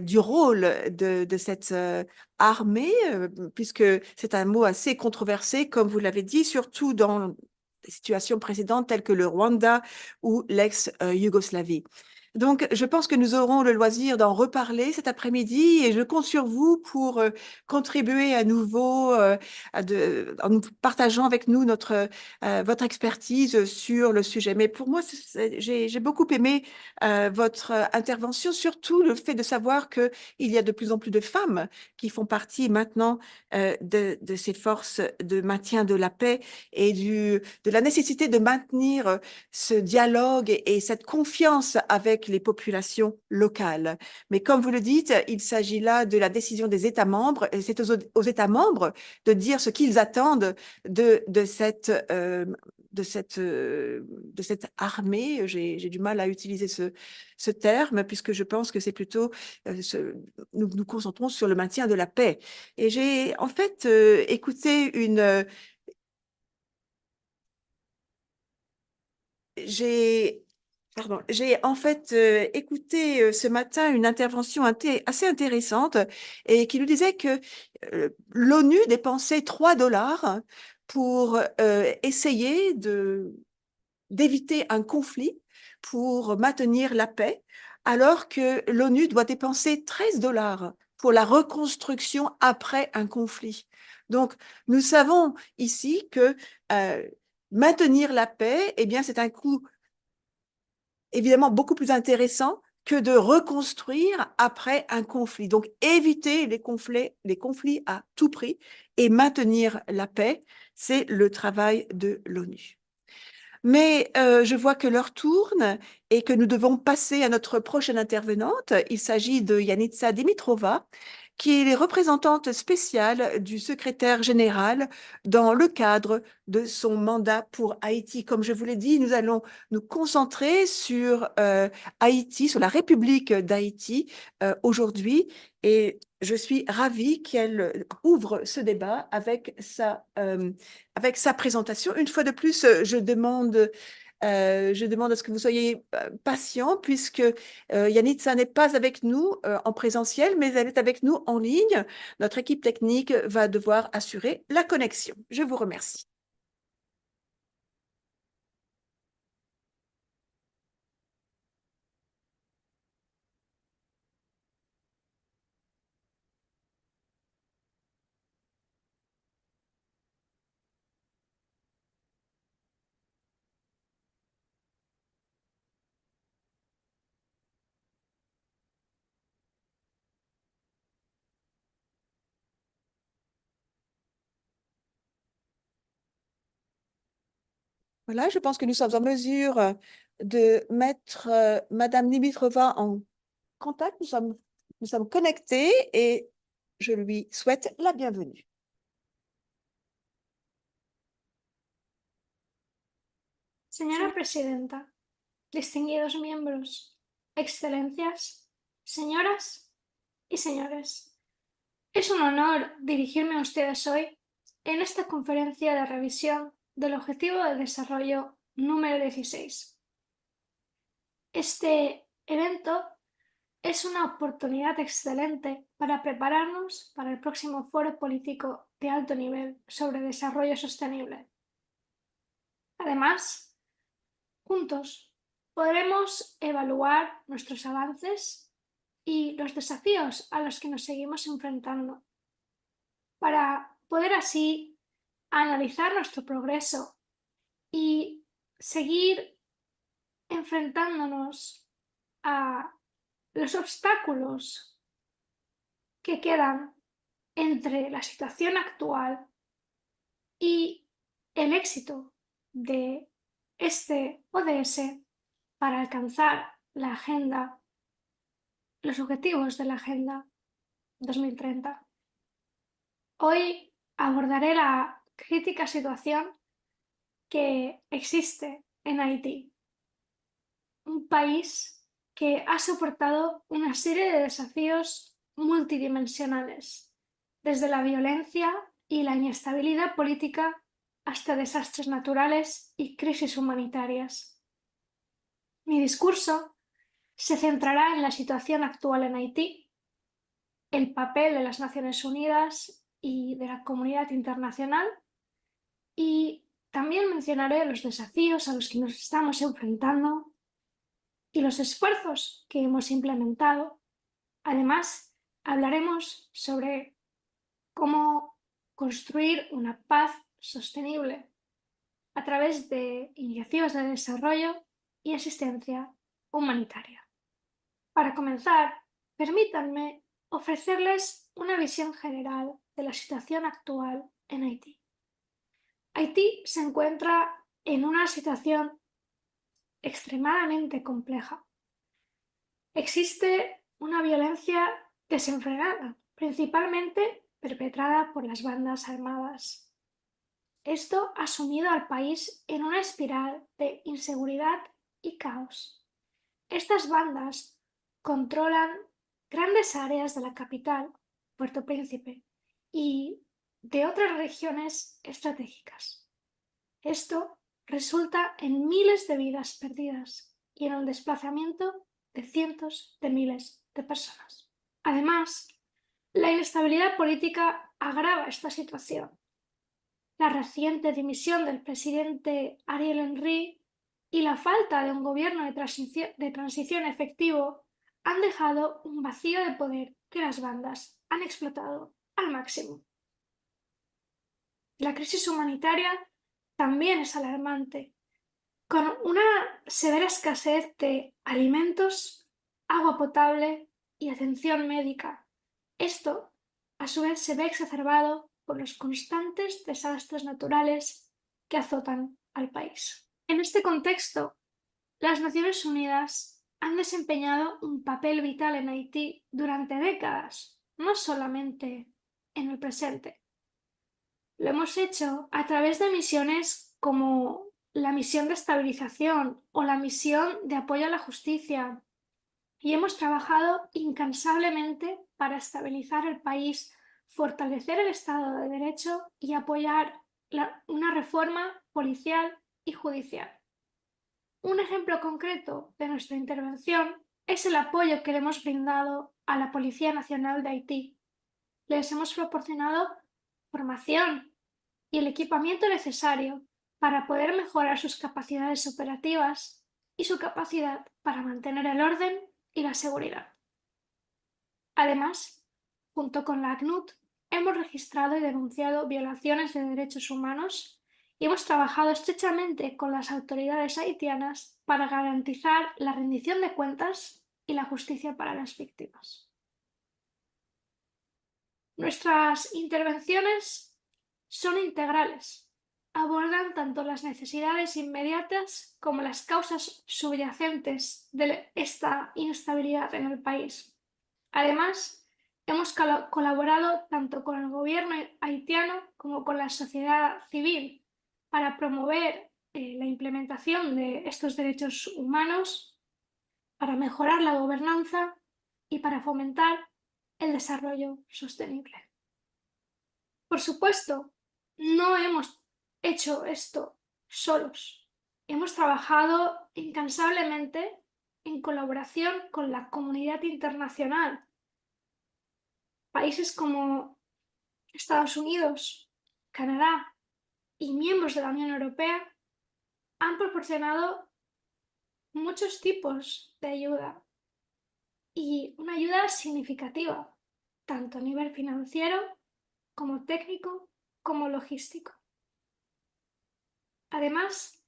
du rôle de cette armée, puisque c'est un mot assez controversé, comme vous l'avez dit, surtout dans des situations précédentes telles que le Rwanda ou l'ex-Yougoslavie. Donc, je pense que nous aurons le loisir d'en reparler cet après-midi, et je compte sur vous pour contribuer à nouveau en nous partageant avec nous votre expertise sur le sujet. Mais pour moi, j'ai beaucoup aimé votre intervention, surtout le fait de savoir qu'il y a de plus en plus de femmes qui font partie maintenant de ces forces de maintien de la paix et de la nécessité de maintenir ce dialogue et cette confiance avec les populations locales. Mais comme vous le dites, il s'agit là de la décision des États membres, et c'est aux États membres de dire ce qu'ils attendent de cette armée. J'ai du mal à utiliser ce terme, puisque je pense que c'est plutôt, nous nous concentrons sur le maintien de la paix. Et j'ai en fait écouté j'ai en fait écouté ce matin une intervention assez intéressante, et qui nous disait que l'ONU dépensait 3 $ pour essayer d'éviter un conflit, pour maintenir la paix, alors que l'ONU doit dépenser 13 $ pour la reconstruction après un conflit. Donc, nous savons ici que maintenir la paix, eh bien, c'est un coût évidemment beaucoup plus intéressant que de reconstruire après un conflit. Donc, éviter les conflits à tout prix et maintenir la paix, c'est le travail de l'ONU. Mais je vois que l'heure tourne et que nous devons passer à notre prochaine intervenante. Il s'agit de Yanitsa Dimitrova, qui est représentante spéciale du secrétaire général dans le cadre de son mandat pour Haïti. Comme je vous l'ai dit, nous allons nous concentrer sur Haïti, sur la République d'Haïti aujourd'hui. Et je suis ravie qu'elle ouvre ce débat avec sa présentation. Une fois de plus, je demande à ce que vous soyez patient, puisque Yanitsa n'est pas avec nous en présentiel, mais elle est avec nous en ligne. Notre équipe technique va devoir assurer la connexion. Je vous remercie. Voilà, je pense que nous sommes en mesure de mettre Madame Dimitrova en contact. Nous sommes connectés, et je lui souhaite la bienvenue. Señora Presidenta, distinguidos miembros, excelencias, señoras y señores, es un honor dirigirme a ustedes hoy en esta conferencia de revisión del Objetivo de Desarrollo número 16. Este evento es una oportunidad excelente para prepararnos para el próximo foro político de alto nivel sobre desarrollo sostenible. Además, juntos podremos evaluar nuestros avances y los desafíos a los que nos seguimos enfrentando, para poder así a analizar nuestro progreso y seguir enfrentándonos a los obstáculos que quedan entre la situación actual y el éxito de este ODS para alcanzar la agenda, los objetivos de la Agenda 2030. Hoy abordaré la crítica situación que existe en Haití, un país que ha soportado una serie de desafíos multidimensionales, desde la violencia y la inestabilidad política hasta desastres naturales y crisis humanitarias. Mi discurso se centrará en la situación actual en Haití, el papel de las Naciones Unidas y de la comunidad internacional, y también mencionaré los desafíos a los que nos estamos enfrentando y los esfuerzos que hemos implementado. Además, hablaremos sobre cómo construir una paz sostenible a través de iniciativas de desarrollo y asistencia humanitaria. Para comenzar, permítanme ofrecerles una visión general de la situación actual en Haití. Haití se encuentra en una situación extremadamente compleja. Existe una violencia desenfrenada, principalmente perpetrada por las bandas armadas. Esto ha sumido al país en una espiral de inseguridad y caos. Estas bandas controlan grandes áreas de la capital, Puerto Príncipe, y de otras regiones estratégicas. Esto resulta en miles de vidas perdidas y en el desplazamiento de cientos de miles de personas. Además, la inestabilidad política agrava esta situación. La reciente dimisión del presidente Ariel Henry y la falta de un gobierno de transición efectivo han dejado un vacío de poder que las bandas han explotado al máximo. La crisis humanitaria también es alarmante, con una severa escasez de alimentos, agua potable y atención médica. Esto, a su vez, se ve exacerbado por los constantes desastres naturales que azotan al país. En este contexto, las Naciones Unidas han desempeñado un papel vital en Haití durante décadas, no solamente en el presente. Lo hemos hecho a través de misiones como la misión de estabilización o la misión de apoyo a la justicia, y hemos trabajado incansablemente para estabilizar el país, fortalecer el Estado de Derecho y apoyar una reforma policial y judicial. Un ejemplo concreto de nuestra intervención es el apoyo que le hemos brindado a la Policía Nacional de Haití. Les hemos proporcionado formación y el equipamiento necesario para poder mejorar sus capacidades operativas y su capacidad para mantener el orden y la seguridad. Además, junto con la ACNUD, hemos registrado y denunciado violaciones de derechos humanos y hemos trabajado estrechamente con las autoridades haitianas para garantizar la rendición de cuentas y la justicia para las víctimas. Nuestras intervenciones son integrales, abordan tanto las necesidades inmediatas como las causas subyacentes de esta inestabilidad en el país. Además, hemos colaborado tanto con el gobierno haitiano como con la sociedad civil para promover la implementación de estos derechos humanos, para mejorar la gobernanza y para fomentar el desarrollo sostenible. Por supuesto, no hemos hecho esto solos. Hemos trabajado incansablemente en colaboración con la comunidad internacional. Países como Estados Unidos, Canadá y miembros de la Unión Europea han proporcionado muchos tipos de ayuda y una ayuda significativa, tanto a nivel financiero como técnico como logístico. Además,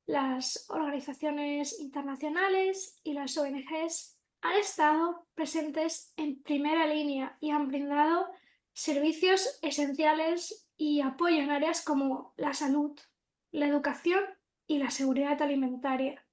las organizaciones internacionales y las ONGs han estado presentes en primera línea y han brindado servicios esenciales y apoyo en áreas como la salud, la educación y la seguridad alimentaria.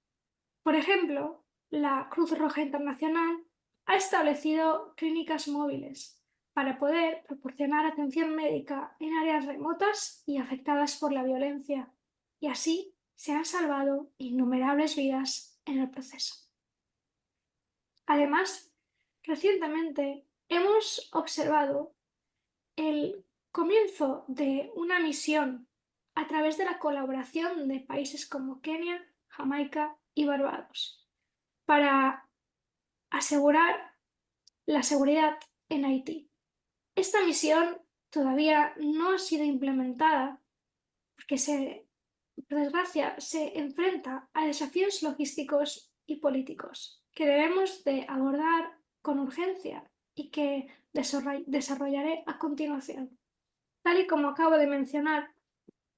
Por ejemplo, la Cruz Roja Internacional ha establecido clínicas móviles para poder proporcionar atención médica en áreas remotas y afectadas por la violencia, y así se han salvado innumerables vidas en el proceso. Además, recientemente hemos observado el comienzo de una misión a través de la colaboración de países como Kenia, Jamaica y Barbados para asegurar la seguridad en Haití. Esta misión todavía no ha sido implementada porque por desgracia, se enfrenta a desafíos logísticos y políticos que debemos de abordar con urgencia y que desarrollaré a continuación. Tal y como acabo de mencionar,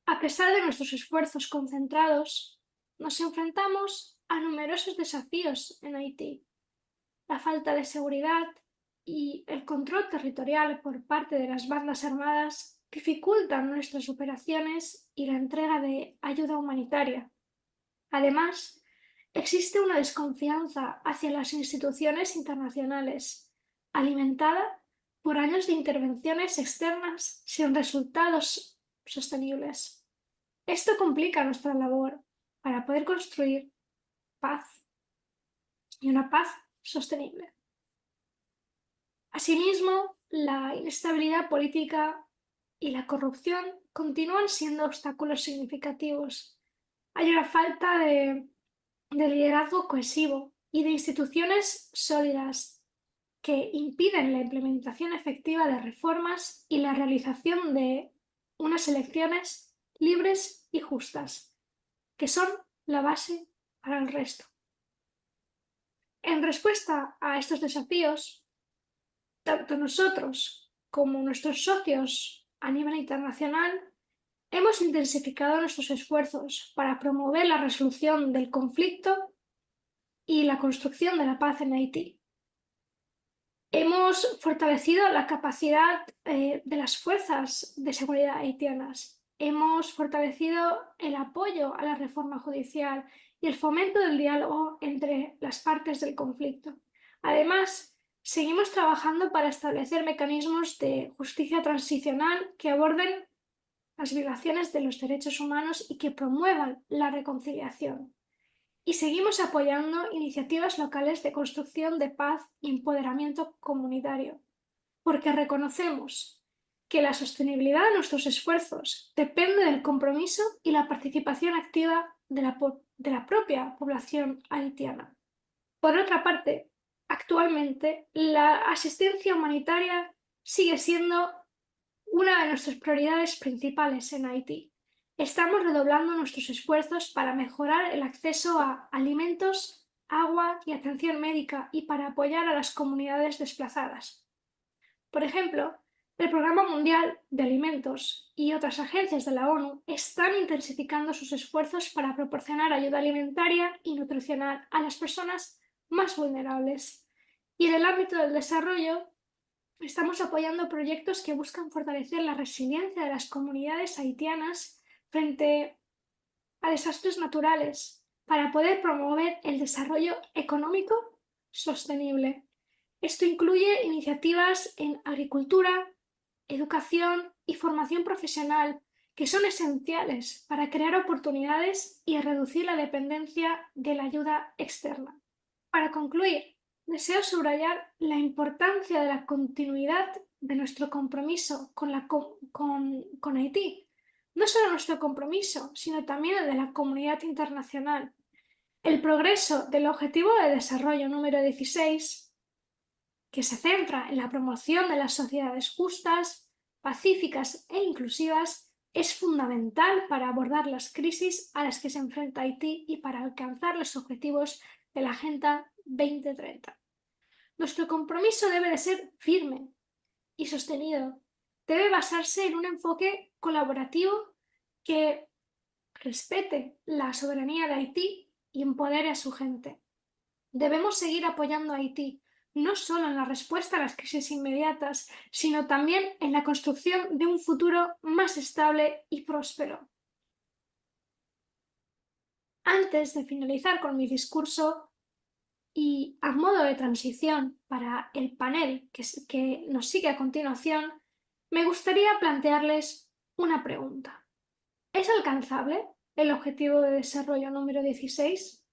a pesar de nuestros esfuerzos concentrados, nos enfrentamos a numerosos desafíos en Haití. La falta de seguridad y el control territorial por parte de las bandas armadas dificultan nuestras operaciones y la entrega de ayuda humanitaria. Además, existe una desconfianza hacia las instituciones internacionales, alimentada por años de intervenciones externas sin resultados sostenibles. Esto complica nuestra labor para poder construir paz y una paz sostenible. Asimismo, la inestabilidad política y la corrupción continúan siendo obstáculos significativos. Hay una falta de liderazgo cohesivo y de instituciones sólidas que impiden la implementación efectiva de reformas y la realización de unas elecciones libres y justas, que son la base para el resto. En respuesta a estos desafíos, tanto nosotros como nuestros socios a nivel internacional hemos intensificado nuestros esfuerzos para promover la resolución del conflicto y la construcción de la paz en Haití. Hemos fortalecido la capacidad de las fuerzas de seguridad haitianas. Hemos fortalecido el apoyo a la reforma judicial y el fomento del diálogo entre las partes del conflicto. Además, seguimos trabajando para establecer mecanismos de justicia transicional que aborden las violaciones de los derechos humanos y que promuevan la reconciliación. Y seguimos apoyando iniciativas locales de construcción de paz y empoderamiento comunitario, porque reconocemos que la sostenibilidad de nuestros esfuerzos depende del compromiso y la participación activa de la propia población haitiana. Por otra parte, actualmente la asistencia humanitaria sigue siendo una de nuestras prioridades principales en Haití. Estamos redoblando nuestros esfuerzos para mejorar el acceso a alimentos, agua y atención médica y para apoyar a las comunidades desplazadas. Por ejemplo, el Programa Mundial de Alimentos y otras agencias de la ONU están intensificando sus esfuerzos para proporcionar ayuda alimentaria y nutricional a las personas más vulnerables. Y en el ámbito del desarrollo, estamos apoyando proyectos que buscan fortalecer la resiliencia de las comunidades haitianas frente a desastres naturales para poder promover el desarrollo económico sostenible. Esto incluye iniciativas en agricultura, educación y formación profesional que son esenciales para crear oportunidades y reducir la dependencia de la ayuda externa. Para concluir, deseo subrayar la importancia de la continuidad de nuestro compromiso con Haití. No solo nuestro compromiso, sino también el de la comunidad internacional. El progreso del Objetivo de Desarrollo número 16, que se centra en la promoción de las sociedades justas, pacíficas e inclusivas, es fundamental para abordar las crisis a las que se enfrenta Haití y para alcanzar los objetivos de la Agenda 2030. Nuestro compromiso debe de ser firme y sostenido. Debe basarse en un enfoque colaborativo que respete la soberanía de Haití y empodere a su gente. Debemos seguir apoyando a Haití, no solo en la respuesta a las crisis inmediatas, sino también en la construcción de un futuro más estable y próspero. Antes de finalizar con mi discurso y a modo de transición para el panel que nos sigue a continuación, me gustaría plantearles una pregunta. ¿Es alcanzable el Objetivo de Desarrollo número 16?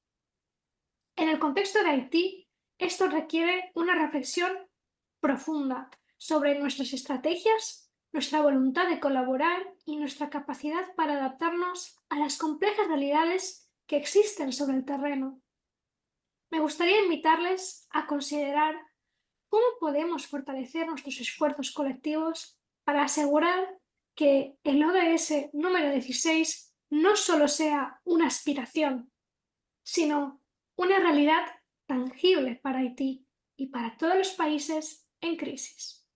En el contexto de Haití, esto requiere una reflexión profunda sobre nuestras estrategias, nuestra voluntad de colaborar y nuestra capacidad para adaptarnos a las complejas realidades que existen sobre el terreno. Me gustaría invitarles a considerar cómo podemos fortalecer nuestros esfuerzos colectivos para asegurar que el ODS número 16 no solo sea una aspiración, sino una realidad tangible para Haití y para todos los países en crisis.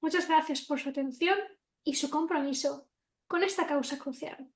Muchas gracias por su atención y su compromiso con esta causa crucial.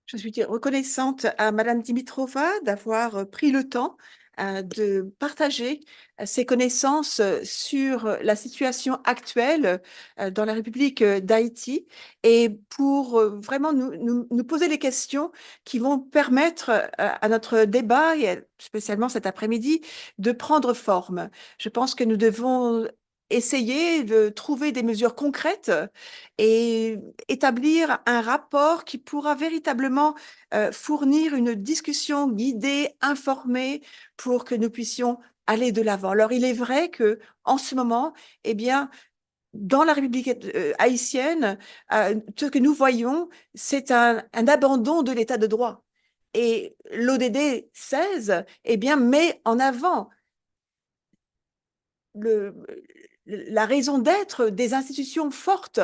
Je suis reconnaissante à Madame Dimitrova d'avoir pris le temps de partager ses connaissances sur la situation actuelle dans la République d'Haïti et pour vraiment nous poser les questions qui vont permettre à notre débat, et spécialement cet après-midi, de prendre forme. Je pense que nous devons essayer de trouver des mesures concrètes et établir un rapport qui pourra véritablement fournir une discussion guidée, informée, pour que nous puissions aller de l'avant. Alors, il est vrai que en ce moment, eh bien, dans la République haïtienne, ce que nous voyons, c'est un abandon de l'état de droit. Et l'ODD 16, eh bien, met en avant la raison d'être des institutions fortes,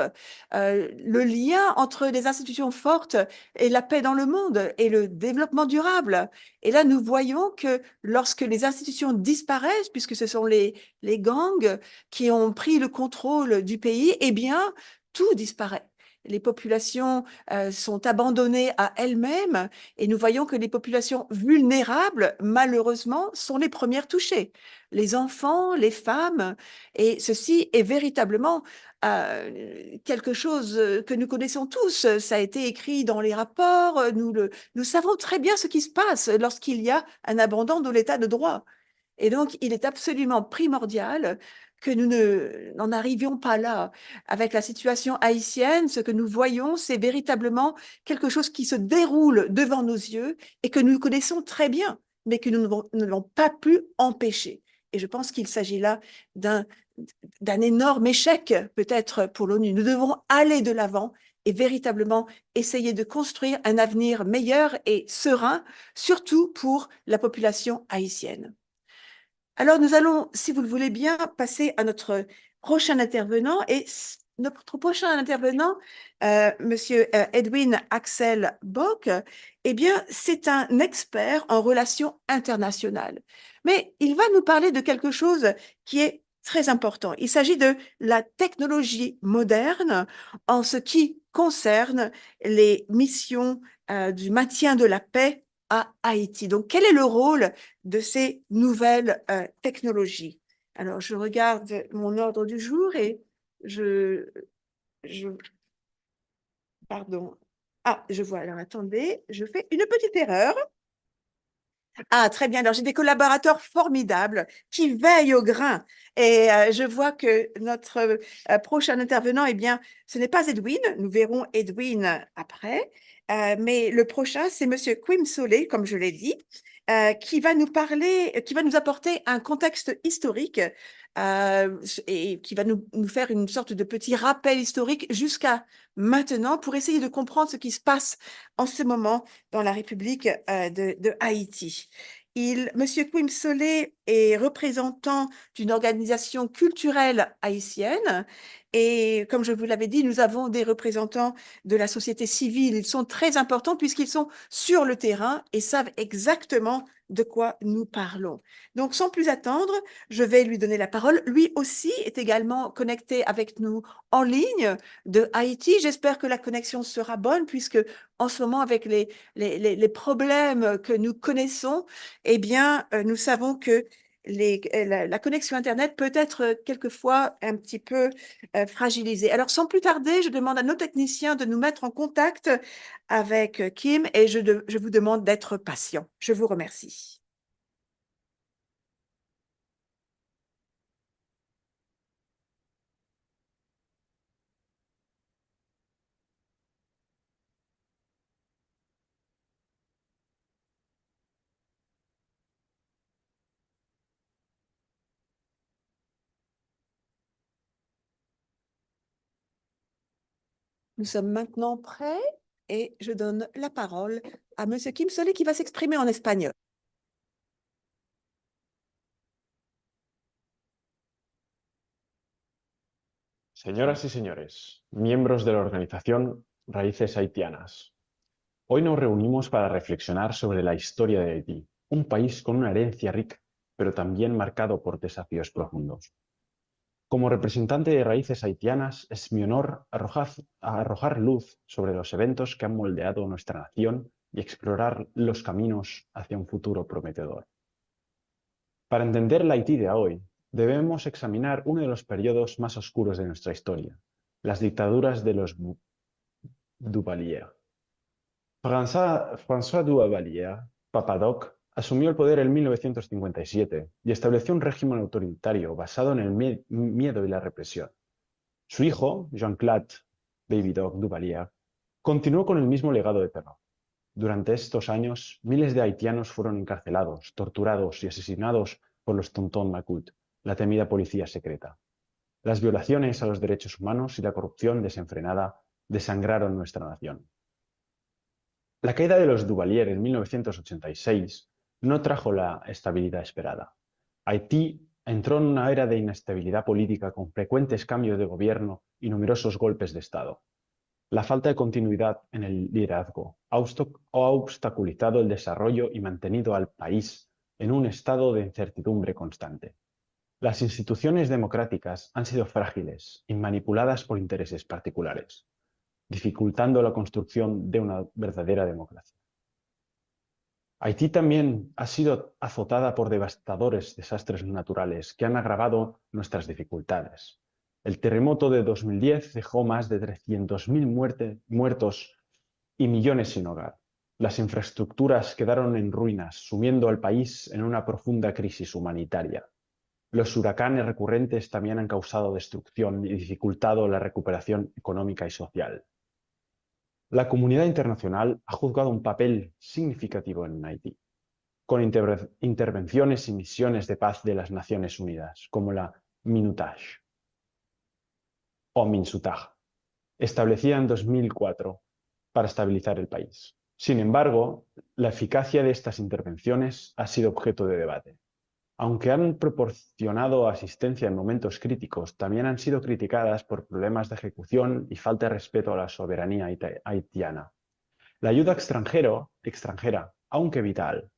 le lien entre les institutions fortes et la paix dans le monde et le développement durable. Et là, nous voyons que lorsque les institutions disparaissent, puisque ce sont les gangs qui ont pris le contrôle du pays, eh bien, tout disparaît. Les populations sont abandonnées à elles-mêmes et nous voyons que les populations vulnérables, malheureusement, sont les premières touchées. Les enfants, les femmes, et ceci est véritablement quelque chose que nous connaissons tous. Ça a été écrit dans les rapports, nous savons très bien ce qui se passe lorsqu'il y a un abandon de l'état de droit. Et donc, il est absolument primordial que nous n'en arrivions pas là. Avec la situation haïtienne, ce que nous voyons, c'est véritablement quelque chose qui se déroule devant nos yeux et que nous connaissons très bien, mais que nous n'avons pas pu empêcher. Et je pense qu'il s'agit là d'un énorme échec, peut-être pour l'ONU. Nous devons aller de l'avant et véritablement essayer de construire un avenir meilleur et serein, surtout pour la population haïtienne. Alors, nous allons, si vous le voulez bien, passer à notre prochain intervenant. Et notre prochain intervenant, Monsieur Edwin Axel Bock, eh bien, c'est un expert en relations internationales. Mais il va nous parler de quelque chose qui est très important. Il s'agit de la technologie moderne en ce qui concerne les missions du maintien de la paix à Haïti. Donc, quel est le rôle de ces nouvelles technologies? Alors, je regarde mon ordre du jour et pardon. Ah, je vois. Alors, attendez, je fais une petite erreur. Ah, très bien. Alors, j'ai des collaborateurs formidables qui veillent au grain. Et je vois que notre prochain intervenant, eh bien, ce n'est pas Edwin. Nous verrons Edwin après. Mais le prochain, c'est Monsieur Quim Solé, comme je l'ai dit, qui va nous parler, qui va nous apporter un contexte historique et qui va nous faire une sorte de petit rappel historique jusqu'à maintenant pour essayer de comprendre ce qui se passe en ce moment dans la République de Haïti. Monsieur Quim Solé est représentant d'une organisation culturelle haïtienne et comme je vous l'avais dit, nous avons des représentants de la société civile. Ils sont très importants puisqu'ils sont sur le terrain et savent exactement de quoi nous parlons. Donc, sans plus attendre, je vais lui donner la parole. Lui aussi est également connecté avec nous en ligne de Haïti. J'espère que la connexion sera bonne puisque en ce moment, avec les problèmes que nous connaissons, eh bien, nous savons que la connexion Internet peut être quelquefois un petit peu fragilisée. Alors, sans plus tarder, je demande à nos techniciens de nous mettre en contact avec Kim et je vous demande d'être patient. Je vous remercie. Nous sommes maintenant prêts et je donne la parole à Monsieur Kim Solé qui va s'exprimer en espagnol. Señoras y señores, miembros de la organización Raíces Haitianas, hoy nos reunimos para reflexionar sobre la historia de Haití, un país con una herencia rica, pero también marcado por desafíos profundos. Como representante de Raíces Haitianas, es mi honor arrojar luz sobre los eventos que han moldeado nuestra nación y explorar los caminos hacia un futuro prometedor. Para entender la Haití de hoy, debemos examinar uno de los periodos más oscuros de nuestra historia, las dictaduras de los Duvalier. François Duvalier, Papadoc, asumió el poder en 1957 y estableció un régimen autoritario basado en el miedo y la represión. Su hijo, Jean-Claude Baby Doc Duvalier, continuó con el mismo legado de terror. Durante estos años, miles de haitianos fueron encarcelados, torturados y asesinados por los Tonton Macoute, la temida policía secreta. Las violaciones a los derechos humanos y la corrupción desenfrenada desangraron nuestra nación. La caída de los Duvalier en 1986 no trajo la estabilidad esperada. Haití entró en una era de inestabilidad política con frecuentes cambios de gobierno y numerosos golpes de Estado. La falta de continuidad en el liderazgo ha obstaculizado el desarrollo y mantenido al país en un estado de incertidumbre constante. Las instituciones democráticas han sido frágiles y manipuladas por intereses particulares, dificultando la construcción de una verdadera democracia. Haití también ha sido azotada por devastadores desastres naturales que han agravado nuestras dificultades. El terremoto de 2010 dejó más de 300.000 muertos y millones sin hogar. Las infraestructuras quedaron en ruinas, sumiendo al país en una profunda crisis humanitaria. Los huracanes recurrentes también han causado destrucción y dificultado la recuperación económica y social. La comunidad internacional ha jugado un papel significativo en Haití, con intervenciones y misiones de paz de las Naciones Unidas, como la MINUTAH o MINSUTAH, establecida en 2004 para estabilizar el país. Sin embargo, la eficacia de estas intervenciones ha sido objeto de debate. Aunque han proporcionado asistencia en momentos críticos, también han sido criticadas por problemas de ejecución y falta de respeto a la soberanía haitiana. La ayuda extranjera, aunque vital,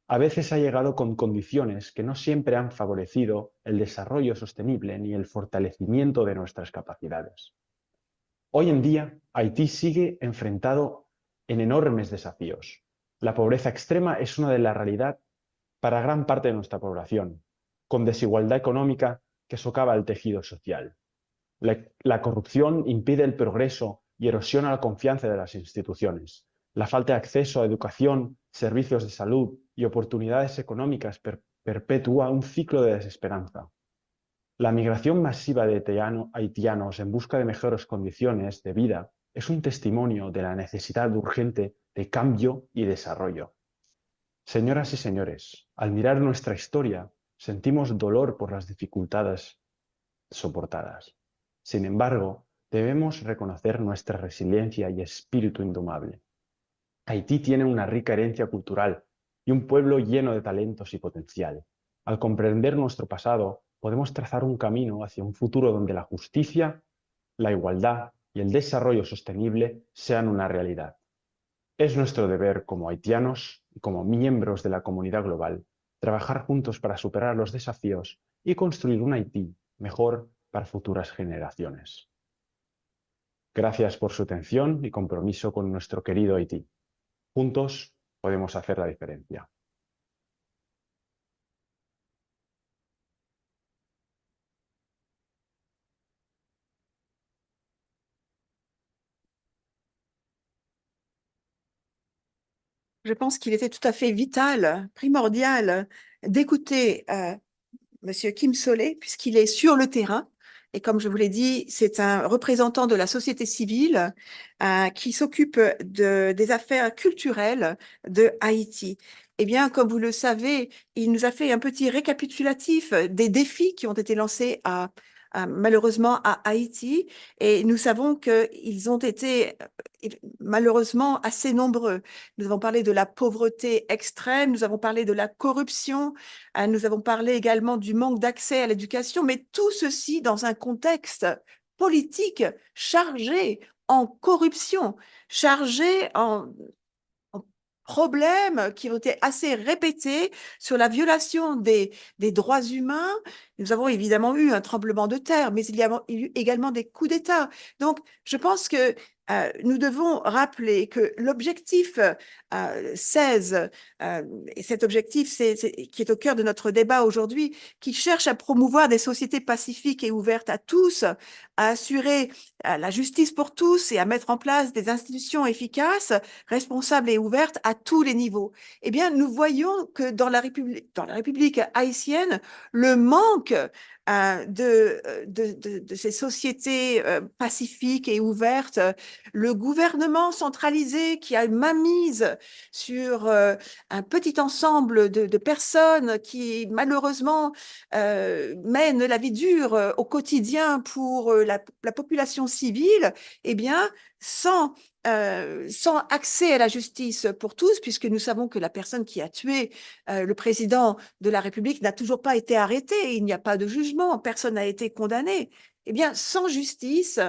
a veces ha llegado con condiciones que no siempre han favorecido el desarrollo sostenible ni el fortalecimiento de nuestras capacidades. Hoy en día, Haití sigue enfrentado en enormes desafíos. La pobreza extrema es una de la realidad para gran parte de nuestra población, con desigualdad económica que socava el tejido social. La corrupción impide el progreso y erosiona la confianza de las instituciones. La falta de acceso a educación, servicios de salud y oportunidades económicas perpetúa un ciclo de desesperanza. La migración masiva de haitianos en busca de mejores condiciones de vida es un testimonio de la necesidad urgente de cambio y desarrollo. Señoras y señores, al mirar nuestra historia, sentimos dolor por las dificultades soportadas. Sin embargo, debemos reconocer nuestra resiliencia y espíritu indomable. Haití tiene una rica herencia cultural y un pueblo lleno de talentos y potencial. Al comprender nuestro pasado, podemos trazar un camino hacia un futuro donde la justicia, la igualdad y el desarrollo sostenible sean una realidad. Es nuestro deber como haitianos y como miembros de la comunidad global trabajar juntos para superar los desafíos y construir un Haití mejor para futuras generaciones. Gracias por su atención y compromiso con nuestro querido Haití. Juntos podemos hacer la diferencia. Je pense qu'il était tout à fait vital, primordial d'écouter Monsieur Kim Solé, puisqu'il est sur le terrain. Et comme je vous l'ai dit, c'est un représentant de la société civile qui s'occupe des affaires culturelles de Haïti. Eh bien, comme vous le savez, il nous a fait un petit récapitulatif des défis qui ont été lancés malheureusement à Haïti. Et nous savons qu'ils ont été malheureusement assez nombreux. Nous avons parlé de la pauvreté extrême, nous avons parlé de la corruption, nous avons parlé également du manque d'accès à l'éducation, mais tout ceci dans un contexte politique chargé en corruption, chargé en problèmes qui ont été assez répétés sur la violation des droits humains. Nous avons évidemment eu un tremblement de terre, mais il y a eu également des coups d'État. Donc, je pense que nous devons rappeler que l'objectif 16, et cet objectif qui est au cœur de notre débat aujourd'hui, qui cherche à promouvoir des sociétés pacifiques et ouvertes à tous, à assurer la justice pour tous et à mettre en place des institutions efficaces, responsables et ouvertes à tous les niveaux. Eh bien, nous voyons que dans la République haïtienne, le manque de ces sociétés pacifiques et ouvertes, le gouvernement centralisé qui a une mainmise sur un petit ensemble de personnes qui malheureusement mènent la vie dure au quotidien pour la population civile, eh bien, sans accès à la justice pour tous, puisque nous savons que la personne qui a tué le président de la République n'a toujours pas été arrêtée, il n'y a pas de jugement, personne n'a été condamné. Eh bien, sans justice,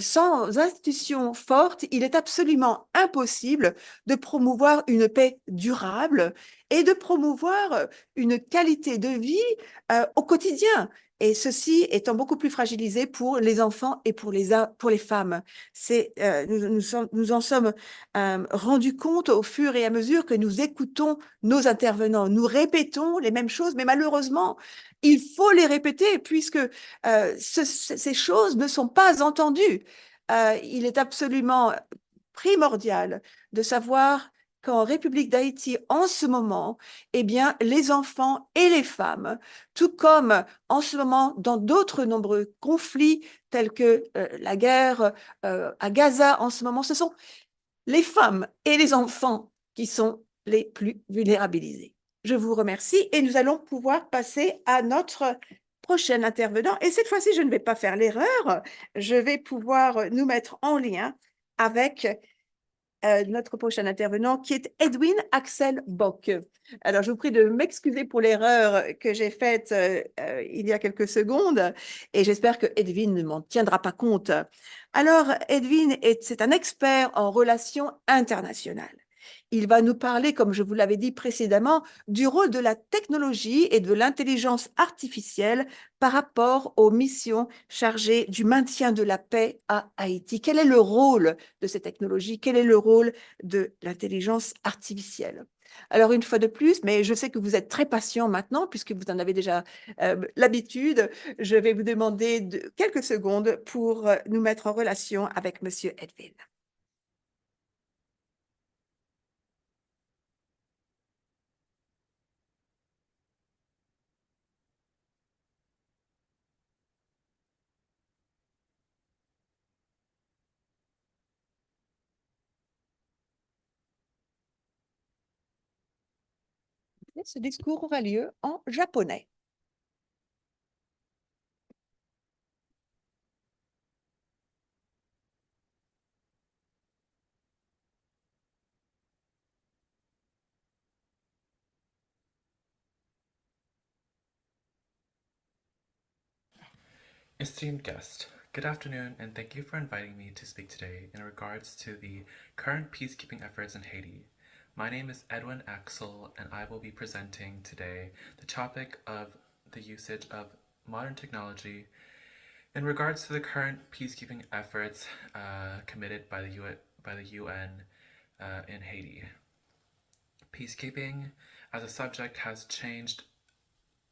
sans institutions fortes, il est absolument impossible de promouvoir une paix durable et de promouvoir une qualité de vie au quotidien. Et ceci étant beaucoup plus fragilisé pour les enfants et pour les femmes. Nous en sommes rendus compte au fur et à mesure que nous écoutons nos intervenants. Nous répétons les mêmes choses, mais malheureusement, il faut les répéter puisque ces choses ne sont pas entendues. Il est absolument primordial de savoir qu'en République d'Haïti, en ce moment, eh bien, les enfants et les femmes, tout comme en ce moment dans d'autres nombreux conflits tels que la guerre à Gaza en ce moment, ce sont les femmes et les enfants qui sont les plus vulnérabilisés. Je vous remercie et nous allons pouvoir passer à notre prochain intervenant. Et cette fois-ci, je ne vais pas faire l'erreur, je vais pouvoir nous mettre en lien avec notre prochain intervenant qui est Edwin Axel Bock. Alors, je vous prie de m'excuser pour l'erreur que j'ai faite il y a quelques secondes et j'espère que Edwin ne m'en tiendra pas compte. Alors, Edwin, c'est un expert en relations internationales. Il va nous parler, comme je vous l'avais dit précédemment, du rôle de la technologie et de l'intelligence artificielle par rapport aux missions chargées du maintien de la paix à Haïti. Quel est le rôle de ces technologies? Quel est le rôle de l'intelligence artificielle? Alors, une fois de plus, mais je sais que vous êtes très patient maintenant, puisque vous en avez déjà l'habitude, je vais vous demander quelques secondes pour nous mettre en relation avec Monsieur Edwin. Ce discours aura lieu en japonais. Esteemed guest, good afternoon and thank you for inviting me to speak today in regards to the current peacekeeping efforts in Haiti. My name is Edwin Axel and I will be presenting today the topic of the usage of modern technology in regards to the current peacekeeping efforts committed by the UN in Haiti. Peacekeeping as a subject has changed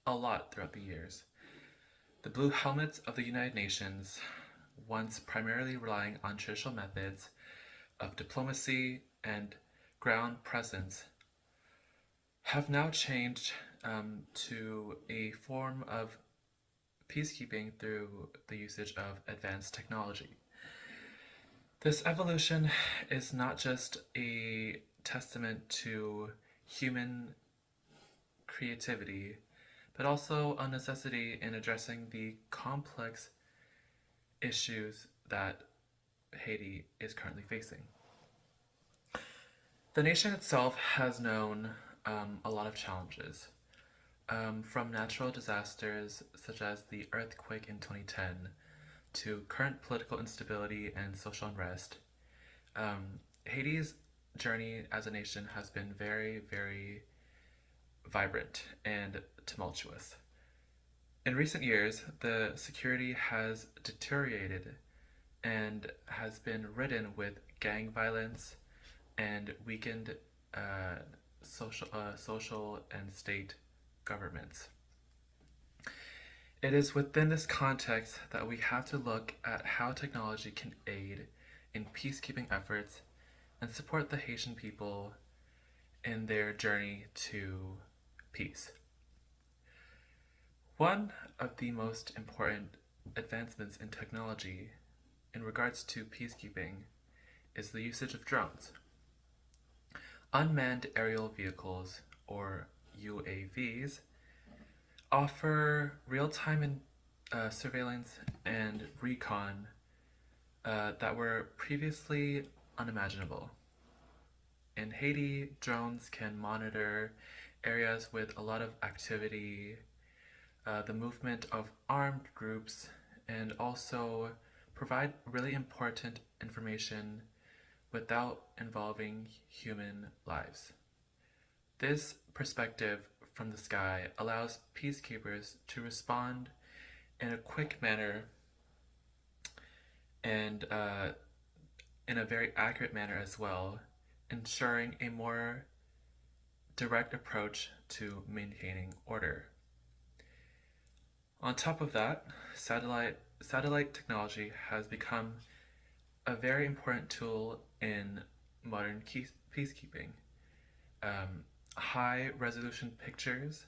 a lot throughout the years. The Blue Helmets of the United Nations, once primarily relying on traditional methods of diplomacy and ground presence, have now changed to a form of peacekeeping through the usage of advanced technology. This evolution is not just a testament to human creativity, but also a necessity in addressing the complex issues that Haiti is currently facing. The nation itself has known a lot of challenges, from natural disasters such as the earthquake in 2010 to current political instability and social unrest. Haiti's journey as a nation has been very, very vibrant and tumultuous. In recent years, the security has deteriorated and has been ridden with gang violence and weakened social and state governments. It is within this context that we have to look at how technology can aid in peacekeeping efforts and support the Haitian people in their journey to peace. One of the most important advancements in technology in regards to peacekeeping is the usage of drones. Unmanned aerial vehicles, or UAVs, offer real-time surveillance and recon that were previously unimaginable. In Haiti, drones can monitor areas with a lot of activity, the movement of armed groups, and also provide really important information without involving human lives. This perspective from the sky allows peacekeepers to respond in a quick manner and in a very accurate manner as well, ensuring a more direct approach to maintaining order. On top of that, satellite technology has become a very important tool in modern peacekeeping. High resolution pictures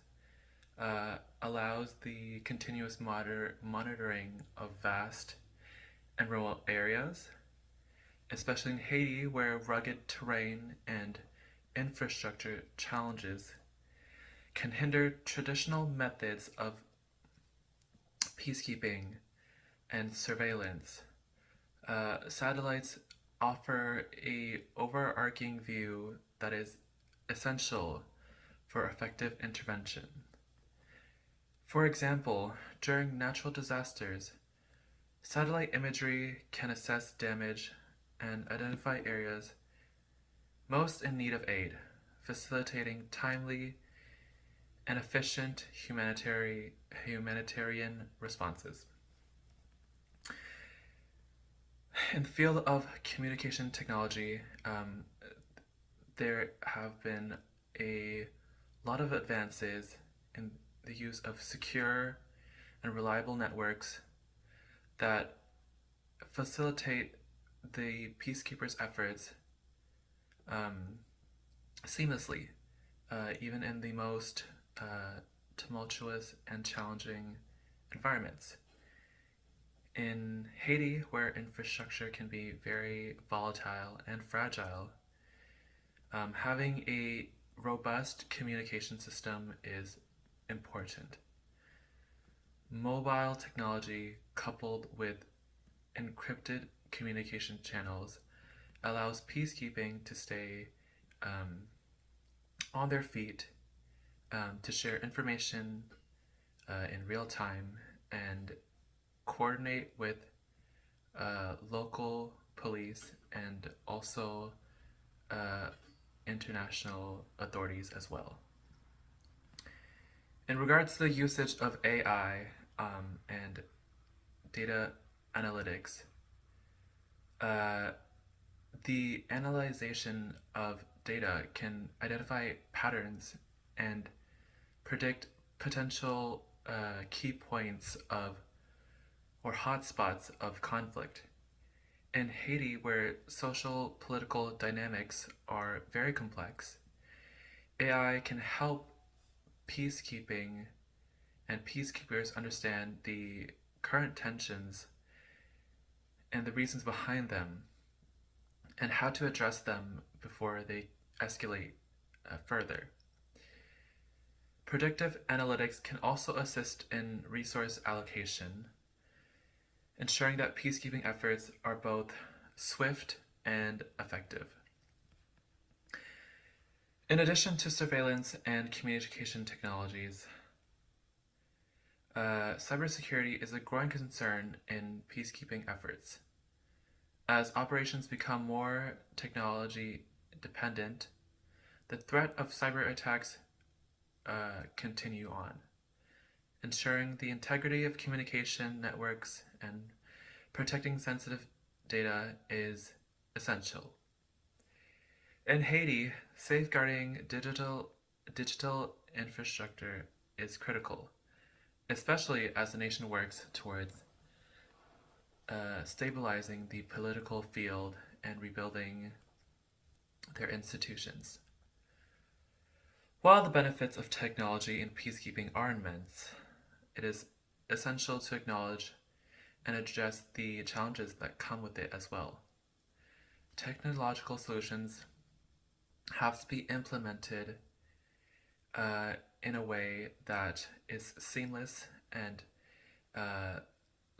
allows the continuous monitoring of vast and remote areas, especially in Haiti, where rugged terrain and infrastructure challenges can hinder traditional methods of peacekeeping and surveillance. Satellites offer an overarching view that is essential for effective intervention. For example, during natural disasters, satellite imagery can assess damage and identify areas most in need of aid, facilitating timely and efficient humanitarian responses. In the field of communication technology, there have been a lot of advances in the use of secure and reliable networks that facilitate the peacekeepers' efforts seamlessly, even in the most tumultuous and challenging environments. In Haiti, where infrastructure can be very volatile and fragile, having a robust communication system is important. Mobile technology coupled with encrypted communication channels allows peacekeeping to stay on their feet, to share information in real time and coordinate with local police and also international authorities as well. In regards to the usage of AI and data analytics, the analyzation of data can identify patterns and predict potential key points of or hotspots of conflict. In Haiti, where social political dynamics are very complex, AI can help peacekeeping and peacekeepers understand the current tensions and the reasons behind them and how to address them before they escalate further. Predictive analytics can also assist in resource allocation, ensuring that peacekeeping efforts are both swift and effective. In addition to surveillance and communication technologies, cybersecurity is a growing concern in peacekeeping efforts. As operations become more technology dependent, the threat of cyber attacks continue on. Ensuring the integrity of communication networks and protecting sensitive data is essential. In Haiti, safeguarding digital infrastructure is critical, especially as the nation works towards stabilizing the political field and rebuilding their institutions. While the benefits of technology in peacekeeping are immense, it is essential to acknowledge and address the challenges that come with it as well. Technological solutions have to be implemented in a way that is seamless and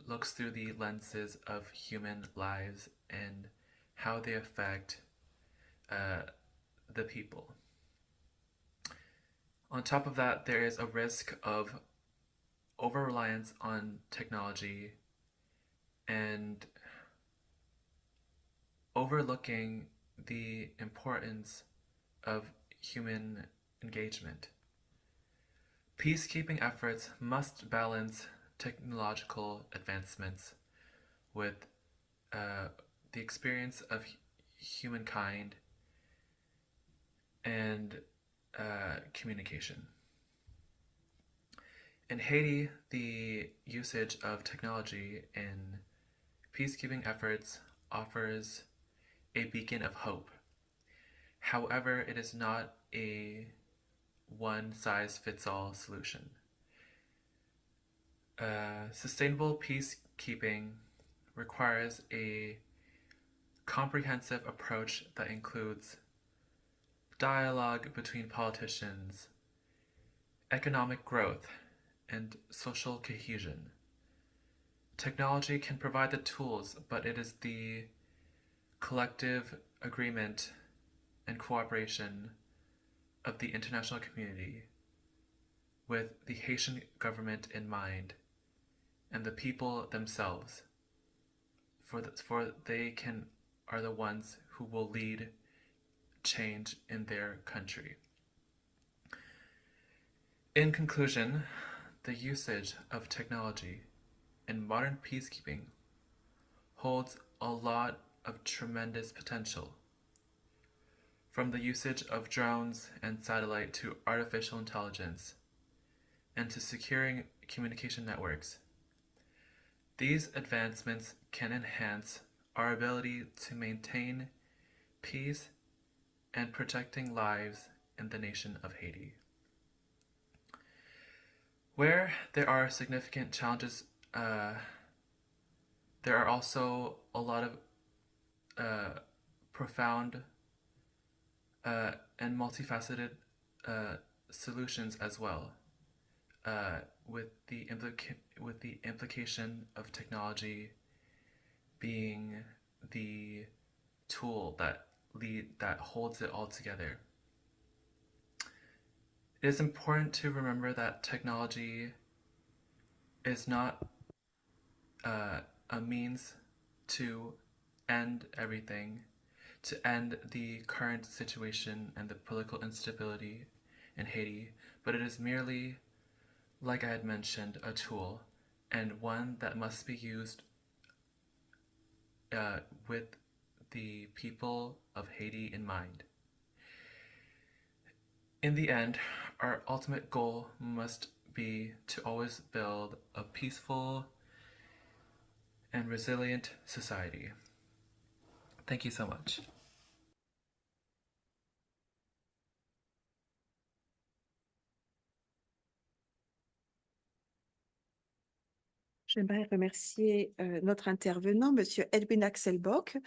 looks through the lenses of human lives and how they affect the people. On top of that, there is a risk of over-reliance on technology and overlooking the importance of human engagement. Peacekeeping efforts must balance technological advancements with the experience of humankind and communication. In Haiti, the usage of technology in peacekeeping efforts offers a beacon of hope. However, it is not a one-size-fits-all solution. Sustainable peacekeeping requires a comprehensive approach that includes dialogue between politicians, economic growth, and social cohesion. Technology can provide the tools, but it is the collective agreement and cooperation of the international community with the Haitian government in mind and the people themselves, for they are the ones who will lead change in their country. In conclusion, the usage of technology in modern peacekeeping holds a lot of tremendous potential. From the usage of drones and satellite to artificial intelligence and to securing communication networks, these advancements can enhance our ability to maintain peace and protecting lives in the nation of Haiti. Where there are significant challenges, there are also a lot of profound and multifaceted solutions as well, with the implication of technology being the tool that holds it all together. It is important to remember that technology is not a means to end everything, to end the current situation and the political instability in Haiti, but it is merely, like I had mentioned, a tool, and one that must be used with the people of Haiti in mind. In the end, our ultimate goal must be to always build a peaceful and resilient society. Thank you so much. J'aimerais remercier notre intervenant, Monsieur Edwin Axelbock.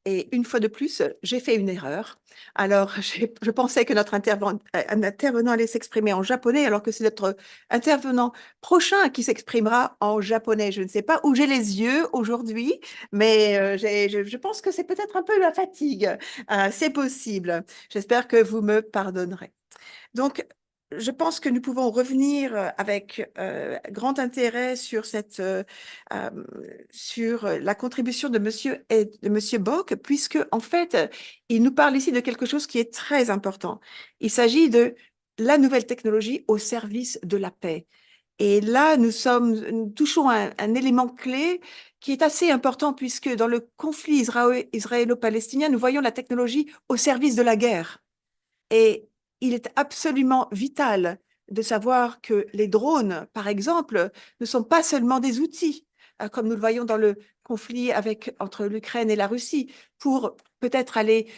Et une fois de plus, j'ai fait une erreur. Alors, je pensais que notre intervenant allait s'exprimer en japonais, alors que c'est notre intervenant prochain qui s'exprimera en japonais. Je ne sais pas où j'ai les yeux aujourd'hui, mais je pense que c'est peut-être un peu la fatigue. C'est possible. J'espère que vous me pardonnerez. Donc, je pense que nous pouvons revenir avec grand intérêt sur la contribution de Monsieur Bock, puisque en fait, il nous parle ici de quelque chose qui est très important. Il s'agit de la nouvelle technologie au service de la paix. Et là, nous touchons un élément clé qui est assez important, puisque dans le conflit israélo-palestinien, nous voyons la technologie au service de la guerre. Et il est absolument vital de savoir que les drones, par exemple, ne sont pas seulement des outils, comme nous le voyons dans le conflit entre l'Ukraine et la Russie, pour peut-être aller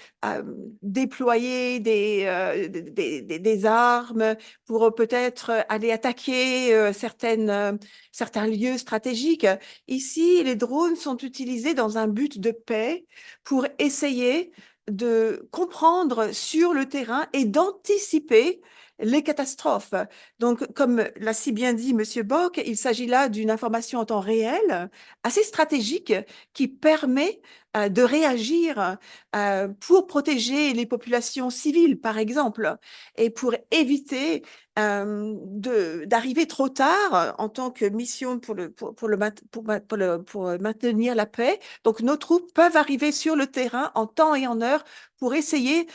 déployer des armes, pour peut-être aller attaquer certains lieux stratégiques. Ici, les drones sont utilisés dans un but de paix pour essayer de comprendre sur le terrain et d'anticiper les catastrophes. Donc, comme l'a si bien dit Monsieur Bock, il s'agit là d'une information en temps réel, assez stratégique, qui permet de réagir pour protéger les populations civiles, par exemple, et pour éviter d'arriver trop tard en tant que mission pour maintenir la paix. Donc, nos troupes peuvent arriver sur le terrain en temps et en heure pour essayer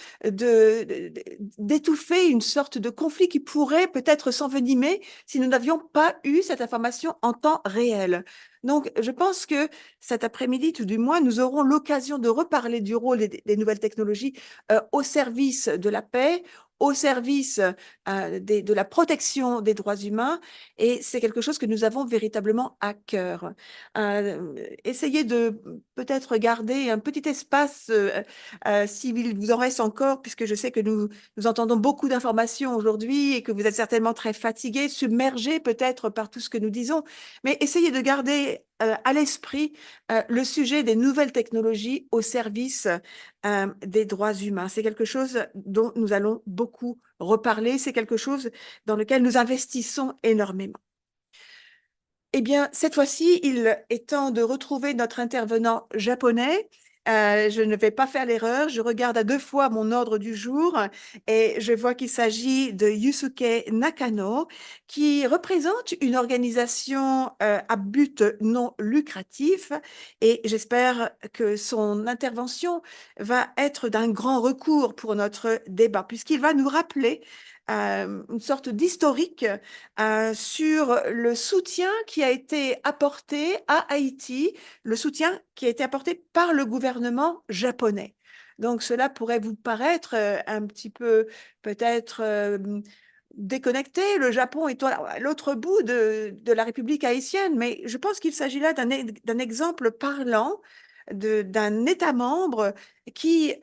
d'étouffer une sorte de conflit qui pourrait peut-être s'envenimer si nous n'avions pas eu cette information en temps réel. Donc, je pense que cet après-midi, tout du moins, nous aurons l'occasion de reparler du rôle des nouvelles technologies au service de la paix, au service de la protection des droits humains, et c'est quelque chose que nous avons véritablement à cœur. Essayez de peut-être garder un petit espace, s'il vous en reste encore, puisque je sais que nous entendons beaucoup d'informations aujourd'hui et que vous êtes certainement très fatigués, submergés peut-être par tout ce que nous disons, mais essayez de garder à l'esprit le sujet des nouvelles technologies au service des droits humains. C'est quelque chose dont nous allons beaucoup reparler, c'est quelque chose dans lequel nous investissons énormément. Eh bien, cette fois-ci, il est temps de retrouver notre intervenant japonais. Je ne vais pas faire l'erreur, je regarde à 2 fois mon ordre du jour et je vois qu'il s'agit de Yusuke Nakano, qui représente une organisation à but non lucratif, et j'espère que son intervention va être d'un grand recours pour notre débat, puisqu'il va nous rappeler une sorte d'historique sur le soutien qui a été apporté à Haïti, le soutien qui a été apporté par le gouvernement japonais. Donc, cela pourrait vous paraître un petit peu peut-être déconnecté. Le Japon est à l'autre bout de la République haïtienne, mais je pense qu'il s'agit là d'un exemple parlant d'un État membre qui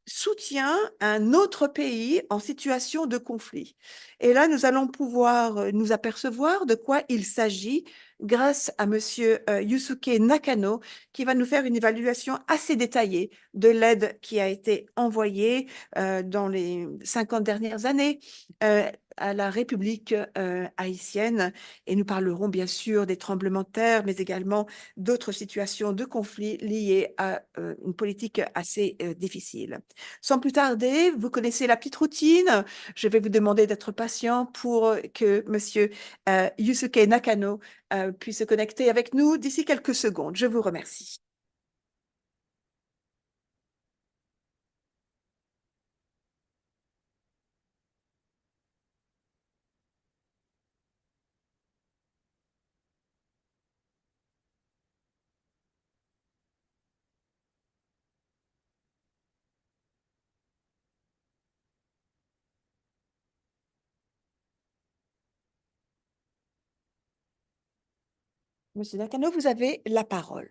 soutient un autre pays en situation de conflit. Et là, nous allons pouvoir nous apercevoir de quoi il s'agit grâce à Monsieur Yusuke Nakano, qui va nous faire une évaluation assez détaillée de l'aide qui a été envoyée dans les 50 dernières années à la République haïtienne et nous parlerons bien sûr des tremblements de terre, mais également d'autres situations de conflit liées à une politique assez difficile. Sans plus tarder, vous connaissez la petite routine. Je vais vous demander d'être patient pour que Monsieur Yusuke Nakano puisse se connecter avec nous d'ici quelques secondes. Je vous remercie. Monsieur Nakano, vous avez la parole.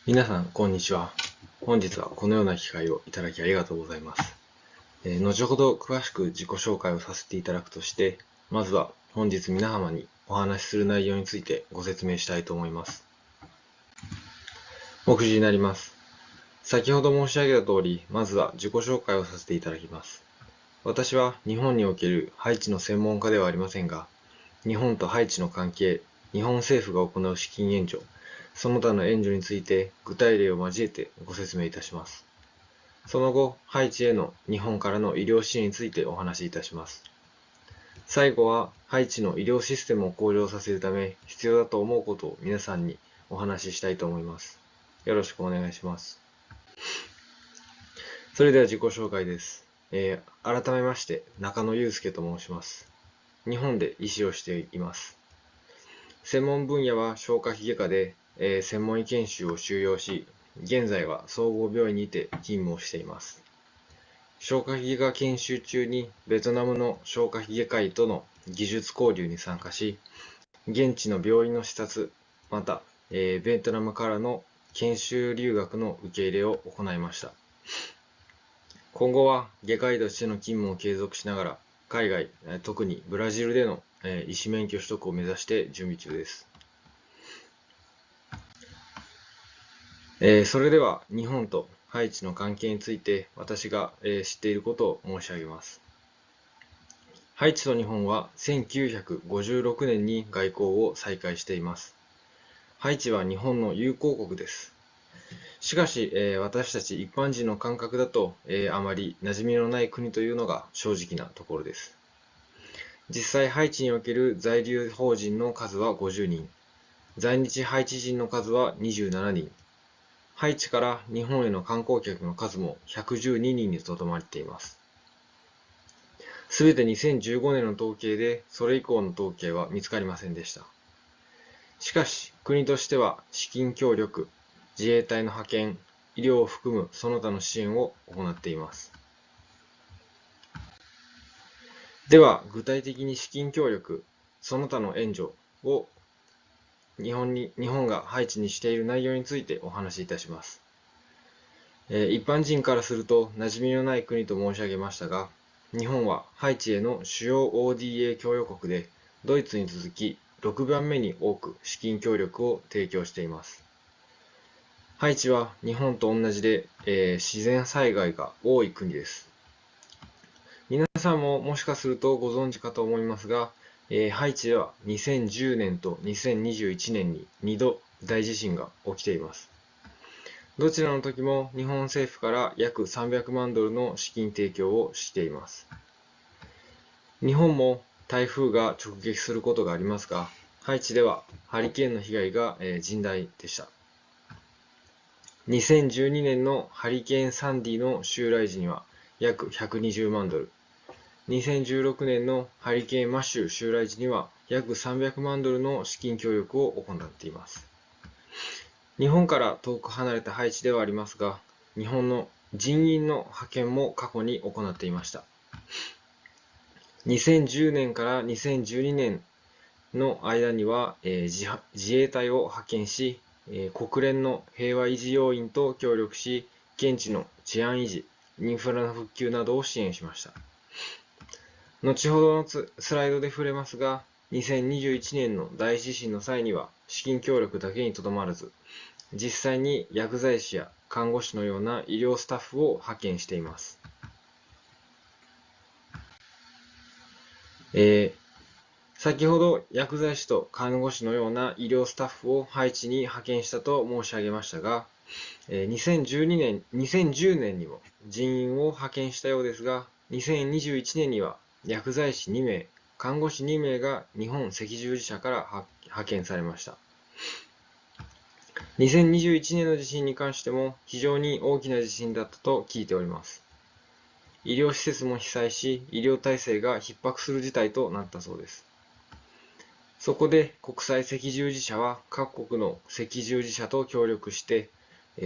皆さん、こんにちは。本日はこのような機会をいただきありがとうございます。後ほど詳しく自己紹介をさせていただくとして、まずは本日皆様にお話しする内容についてご説明したいと思います。目次になります。先ほど申し上げた通り、まずは自己紹介をさせていただきます。私は日本におけるハイチの専門家ではありませんが、日本とハイチの関係、日本政府が行う資金援助、その他の援助について具体例を交えてご説明いたします。その後、ハイチへの日本からの医療支援についてお話しいたします。最後は、ハイチの医療システムを向上させるため必要だと思うことを皆さんにお話ししたいと思います。よろしくお願いします。それでは自己紹介です。改めまして、中野祐介と申します。日本で医師をしています。専門分野は消化器外科で、専門医研修を修了し、現在は総合病院にて勤務をしています。消化器外科研修中にベトナムの消化器外科医との技術交流に参加し、現地の病院の視察、また、ベトナムからの研修留学の受け入れを行いました。今後は外科医としての勤務を継続しながら、海外、特にブラジルでの医師免許取得を目指して準備中です。それでは日本とハイチの関係について私が知っていることを申し上げます。ハイチと日本は1956年に外交を再開しています。ハイチは日本の友好国です。しかし、私たち一般人の感覚だと、あまり馴染みのない国というのが正直なところです。実際、ハイチにおける在留邦人の数は50人、在日ハイチ人の数は27人、ハイチから日本への観光客の数も112人にとどまっています。すべて2015年の統計で、それ以降の統計は見つかりませんでした。しかし、国としては資金協力、自衛隊の派遣、医療を含むその他の支援を行っています。では、具体的に資金協力、その他の援助を日本がハイチにしている内容についてお話しいたします。一般人からすると馴染みのない国と申し上げましたが、日本はハイチへの主要 ODA 供与国で、ドイツに続き6番目に多く資金協力を提供しています。ハイチは日本と同じで、自然災害が多い国です。皆さんももしかするとご存知かと思いますが、ハイチでは2010年と2021年に2度大地震が起きています。どちらの時も日本政府から約300万ドルの資金提供をしています。日本も台風が直撃することがありますが、ハイチではハリケーンの被害が甚大でした。2012年のハリケーンサンディの襲来時には約120万ドル、2016年のハリケーンマシュー襲来時には約300万ドルの資金協力を行っています。日本から遠く離れたハイチではありますが、日本の人員の派遣も過去に行っていました。2010年から2012年の間には、自衛隊を派遣し、国連の平和維持要員と協力し、現地の治安維持、インフラの復旧などを支援しました。後ほどのスライドで触れますが、2021年の大地震の際には資金協力だけにとどまらず、実際に薬剤師や看護師のような医療スタッフを派遣しています。先ほど薬剤師と看護師のような医療スタッフをハイチに派遣したと申し上げましたが、2010年にも人員を派遣したようですが、2021年には薬剤師2名、看護師2名が日本赤十字社から派遣されました。2021年の地震に関しても非常に大きな地震だったと聞いております。医療施設も被災し、医療体制が逼迫する事態となったそうです。そこで国際赤十字社は各国の赤十字社と協力して、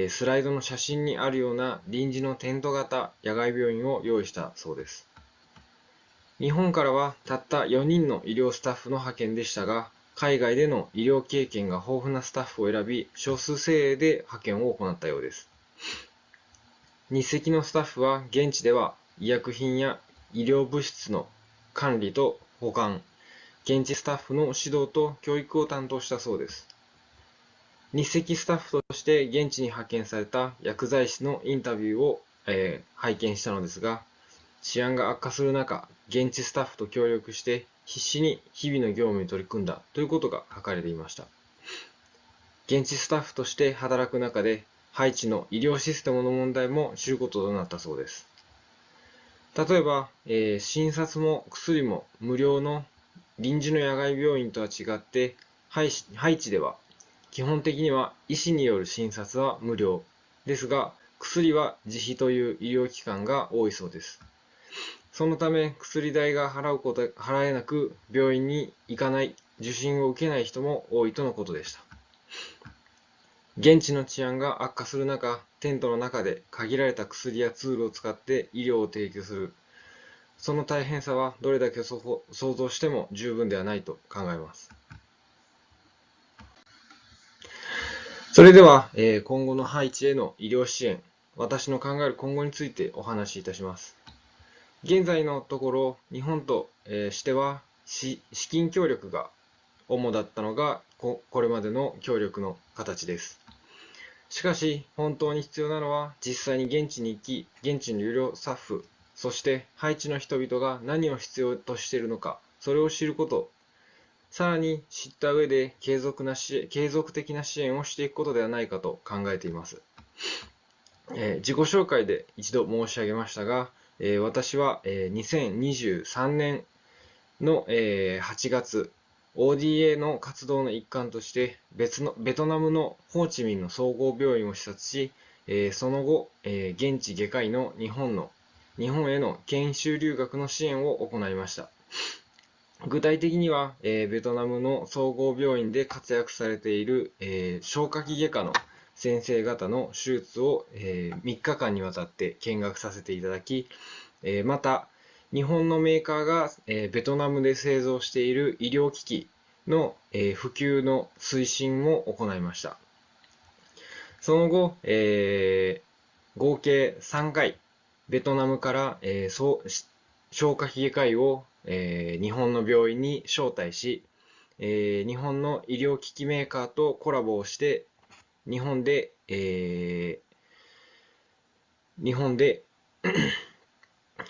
スライドの写真にあるような臨時のテント型野外病院を用意したそうです。日本からはたった4人の医療スタッフの派遣でしたが、海外での医療経験が豊富なスタッフを選び、少数精鋭で派遣を行ったようです。日赤のスタッフは現地では医薬品や医療物質の管理と保管、現地スタッフの指導と教育を担当したそうです。日赤スタッフとして現地に派遣された薬剤師のインタビューを、拝見したのですが、治安が悪化する中、現地スタッフと協力して必死に日々の業務に取り組んだということが書かれていました。現地スタッフとして働く中で、ハイチの医療システムの問題も知ることとなったそうです。例えば、診察も薬も無料の臨時の野外病院とは違って、ハイチでは基本的には医師による診察は無料ですが、薬は自費という医療機関が多いそうです。そのため薬代が払えなく病院に行かない、受診を受けない人も多いとのことでした。現地の治安が悪化する中、テントの中で限られた薬やツールを使って医療を提供する。その大変さはどれだけ想像しても十分ではないと考えます。それでは、今後のハイチへの医療支援、私の考える今後についてお話しいたします。現在のところ、日本としては資金協力が主だったのがこれまでの協力の形です。しかし、本当に必要なのは実際に現地に行き、現地の医療スタッフ、そしてハイチの人々が何を必要としているのか、それを知ること、さらに知った上で継続的な支援をしていくことではないかと考えています。自己紹介で一度申し上げましたが、私は2023年の8月、ODA の活動の一環としてベトナムのホーチミンの総合病院を視察し、その後、現地外科医の日本への研修留学の支援を行いました。具体的には、ベトナムの総合病院で活躍されている、消化器外科の先生方の手術を、3日間にわたって見学させていただき、また、日本のメーカーが、ベトナムで製造している医療機器の、普及の推進を行いました。その後、合計3回、ベトナムから、消化器外科医を日本の病院に招待し、日本の医療機器メーカーとコラボをして、日本で手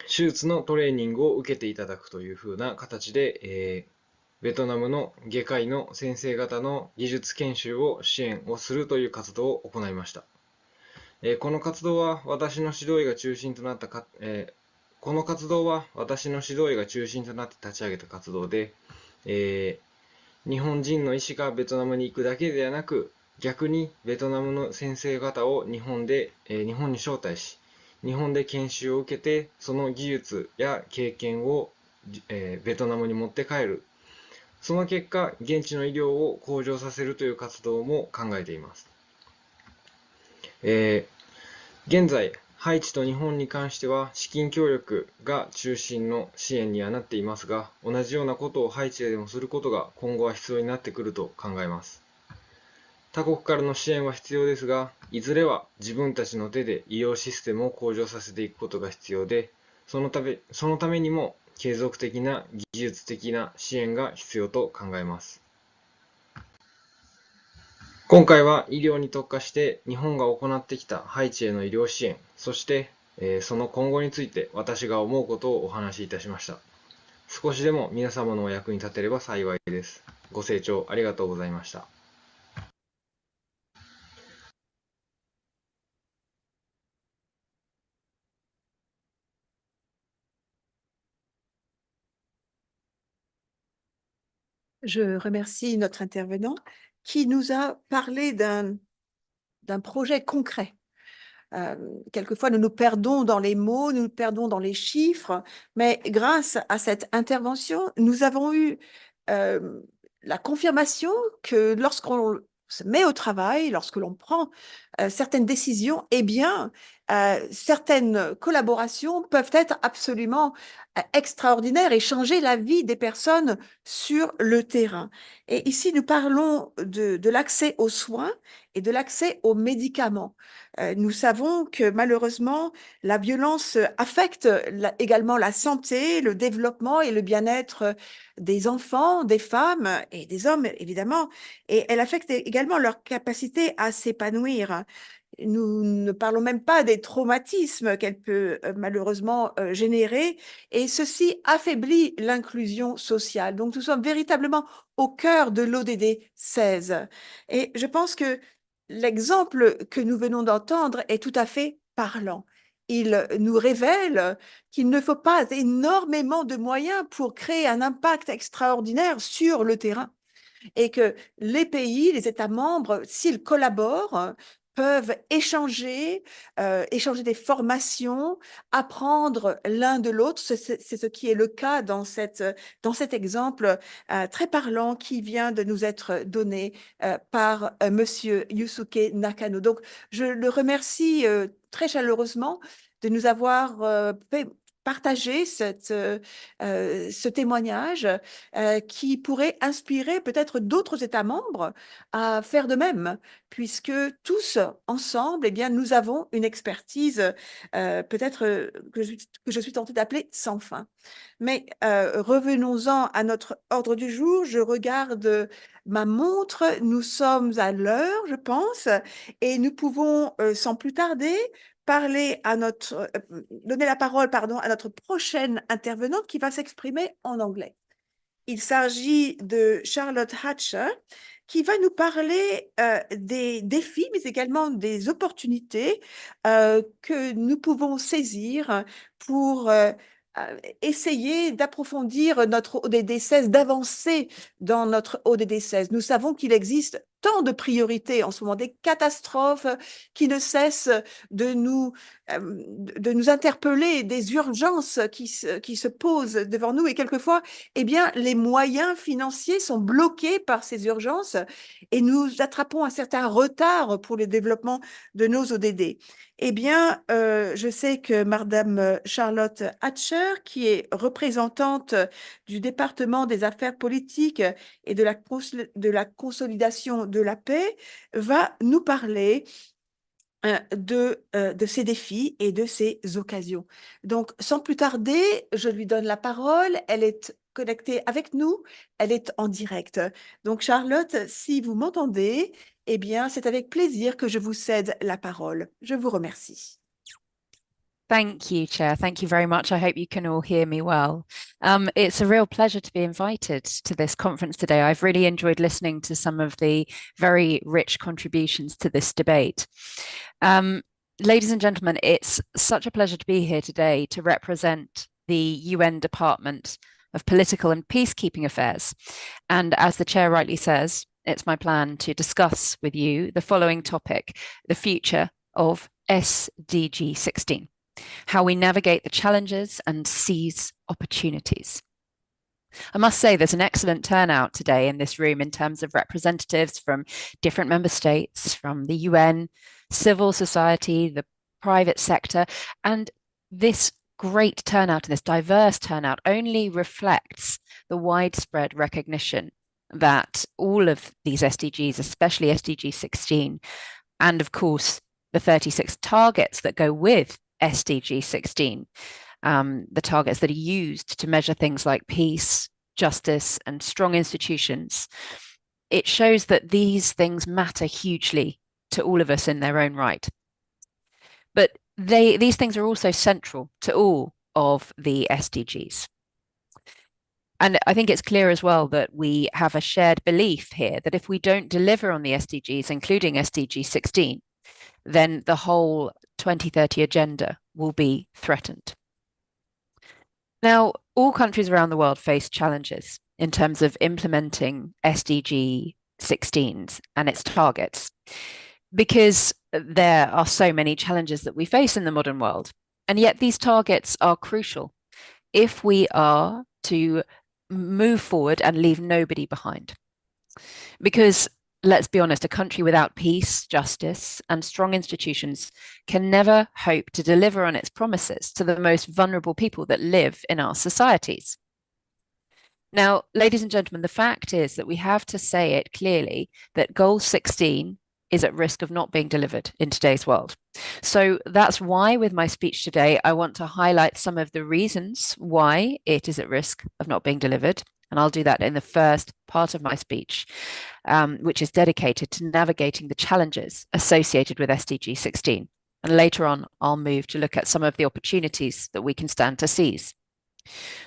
術のトレーニングを受けていただくというふうな形で、ベトナムの外科医の先生方の技術研修を支援をするという活動を行いました。この活動は私の指導医が中心となって立ち上げた活動で、日本人の医師がベトナムに行くだけではなく、逆にベトナムの先生方を日本に招待し、日本で研修を受けて、その技術や経験を、ベトナムに持って帰る。その結果、現地の医療を向上させるという活動も考えています。現在、ハイチと日本に関しては資金協力が中心の支援にはなっていますが、同じようなことをハイチでもすることが今後は必要になってくると考えます。他国からの支援は必要ですが、いずれは自分たちの手で医療システムを向上させていくことが必要で、そのためにも継続的な技術的な支援が必要と考えます。今回は医療に特化して日本が行ってきたハイチへの医療支援、そして、その今後について私が思うことをお話しいたしました。少しでも皆様のお役に立てれば幸いです。ご清聴ありがとうございました。Je remercie notre intervenant qui nous a parlé d'un projet concret. Quelquefois, nous nous perdons dans les mots, nous nous perdons dans les chiffres, mais grâce à cette intervention, nous avons eu la confirmation que lorsqu'on se met au travail, lorsque l'on prend certaines décisions, eh bien, certaines collaborations peuvent être absolument extraordinaires et changer la vie des personnes sur le terrain. Et ici, nous parlons de l'accès aux soins et de l'accès aux médicaments. Nous savons que malheureusement, la violence affecte également la santé, le développement et le bien-être des enfants, des femmes et des hommes, évidemment, et elle affecte également leur capacité à s'épanouir. Nous ne parlons même pas des traumatismes qu'elle peut malheureusement générer, et ceci affaiblit l'inclusion sociale. Donc, nous sommes véritablement au cœur de l'ODD 16. Et je pense que l'exemple que nous venons d'entendre est tout à fait parlant. Il nous révèle qu'il ne faut pas énormément de moyens pour créer un impact extraordinaire sur le terrain, et que les pays, les États membres, s'ils collaborent, peuvent échanger des formations, apprendre l'un de l'autre. C'est ce qui est le cas dans cet exemple très parlant qui vient de nous être donné par Monsieur Yusuke Nakano. Donc, je le remercie très chaleureusement de nous avoir fait partager ce témoignage qui pourrait inspirer peut-être d'autres États membres à faire de même, puisque tous ensemble, eh bien, nous avons une expertise peut-être que je suis tentée d'appeler sans fin. Mais revenons-en à notre ordre du jour. Je regarde ma montre. Nous sommes à l'heure, je pense, et nous pouvons sans plus tarder donner la parole, pardon, à notre prochaine intervenante qui va s'exprimer en anglais. Il s'agit de Charlotte Hatcher qui va nous parler des défis, mais également des opportunités que nous pouvons saisir pour essayer d'approfondir notre ODD 16, d'avancer dans notre ODD 16. Nous savons qu'il existe tant de priorités en ce moment, des catastrophes qui ne cessent de nous interpeller, des urgences qui se posent devant nous, et quelquefois, eh bien, les moyens financiers sont bloqués par ces urgences et nous attrapons un certain retard pour le développement de nos ODD. Eh bien, je sais que Madame Charlotte Hatcher, qui est représentante du département des affaires politiques et de la consolidation de la paix, va nous parler de ces défis et de ces occasions. Donc, sans plus tarder, je lui donne la parole. Elle est connectée avec nous, elle est en direct. Donc, Charlotte, si vous m'entendez, eh bien, c'est avec plaisir que je vous cède la parole. Je vous remercie. Thank you, Chair. Thank you very much. I hope you can all hear me well. It's a real pleasure to be invited to this conference today. I've really enjoyed listening to some of the very rich contributions to this debate. Ladies and gentlemen, it's such a pleasure to be here today to represent the UN Department of Political and Peacekeeping Affairs. And as the Chair rightly says, it's my plan to discuss with you the following topic: the future of SDG 16. How we navigate the challenges and seize opportunities. I must say there's an excellent turnout today in this room in terms of representatives from different member states, from the UN, civil society, the private sector, and this great turnout and this diverse turnout only reflects the widespread recognition that all of these SDGs, especially SDG 16, and of course the 36 targets that go with SDG 16, the targets that are used to measure things like peace, justice, and strong institutions, it shows that these things matter hugely to all of us in their own right. But these things are also central to all of the SDGs. And I think it's clear as well that we have a shared belief here that if we don't deliver on the SDGs, including SDG 16, then the whole 2030 agenda will be threatened. Now, all countries around the world face challenges in terms of implementing SDG 16s and its targets, because there are so many challenges that we face in the modern world. And yet these targets are crucial if we are to move forward and leave nobody behind. Because let's be honest, a country without peace, justice, and strong institutions can never hope to deliver on its promises to the most vulnerable people that live in our societies. Now, ladies and gentlemen, the fact is that we have to say it clearly that Goal 16 is at risk of not being delivered in today's world. So that's why with my speech today, I want to highlight some of the reasons why it is at risk of not being delivered. And I'll do that in the first part of my speech, which is dedicated to navigating the challenges associated with SDG 16. And later on, I'll move to look at some of the opportunities that we can stand to seize.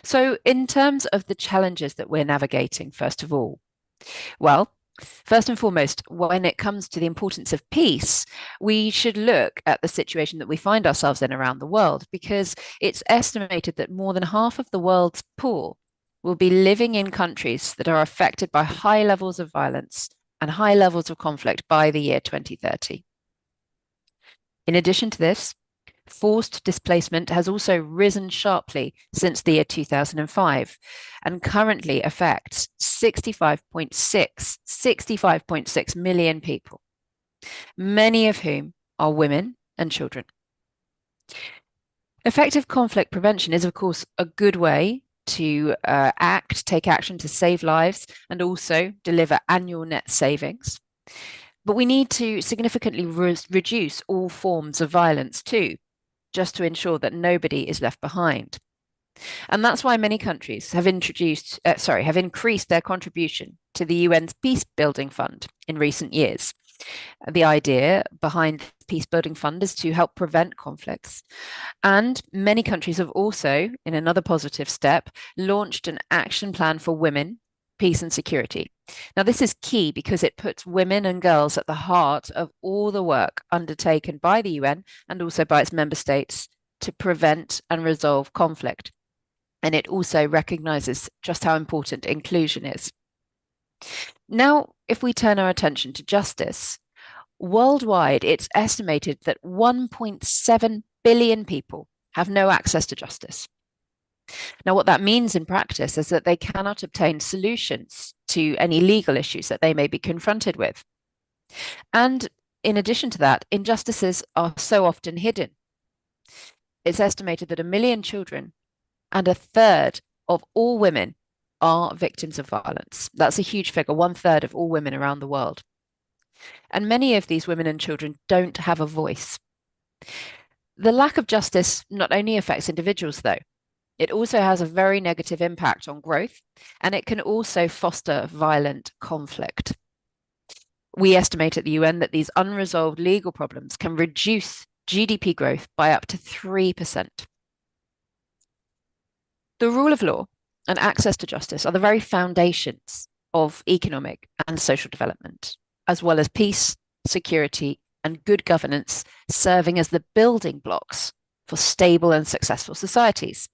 So in terms of the challenges that we're navigating, first of all, well, first and foremost, when it comes to the importance of peace, we should look at the situation that we find ourselves in around the world, because it's estimated that more than half of the world's poor will be living in countries that are affected by high levels of violence and high levels of conflict by the year 2030. In addition to this, forced displacement has also risen sharply since the year 2005 and currently affects 65.6 million people, many of whom are women and children. Effective conflict prevention is, of course, a good way to take action to save lives and also deliver annual net savings. But we need to significantly reduce all forms of violence too, just to ensure that nobody is left behind. And that's why many countries have increased their contribution to the UN's Peace Building Fund in recent years. The idea behind the Peace Building Fund is to help prevent conflicts. And many countries have also, in another positive step, launched an action plan for women, peace and security. Now, this is key because it puts women and girls at the heart of all the work undertaken by the UN and also by its member states to prevent and resolve conflict. And it also recognizes just how important inclusion is. Now, if we turn our attention to justice, worldwide, it's estimated that 1.7 billion people have no access to justice. Now, what that means in practice is that they cannot obtain solutions to any legal issues that they may be confronted with. And in addition to that, injustices are so often hidden. It's estimated that 1 million children and 1/3 of all women are victims of violence. That's a huge figure, 1/3 of all women around the world. And many of these women and children don't have a voice. The lack of justice not only affects individuals, though, it also has a very negative impact on growth, and it can also foster violent conflict. We estimate at the UN that these unresolved legal problems can reduce GDP growth by up to 3%. The rule of law and access to justice are the very foundations of economic and social development, as well as peace, security, and good governance, serving as the building blocks for stable and successful societies.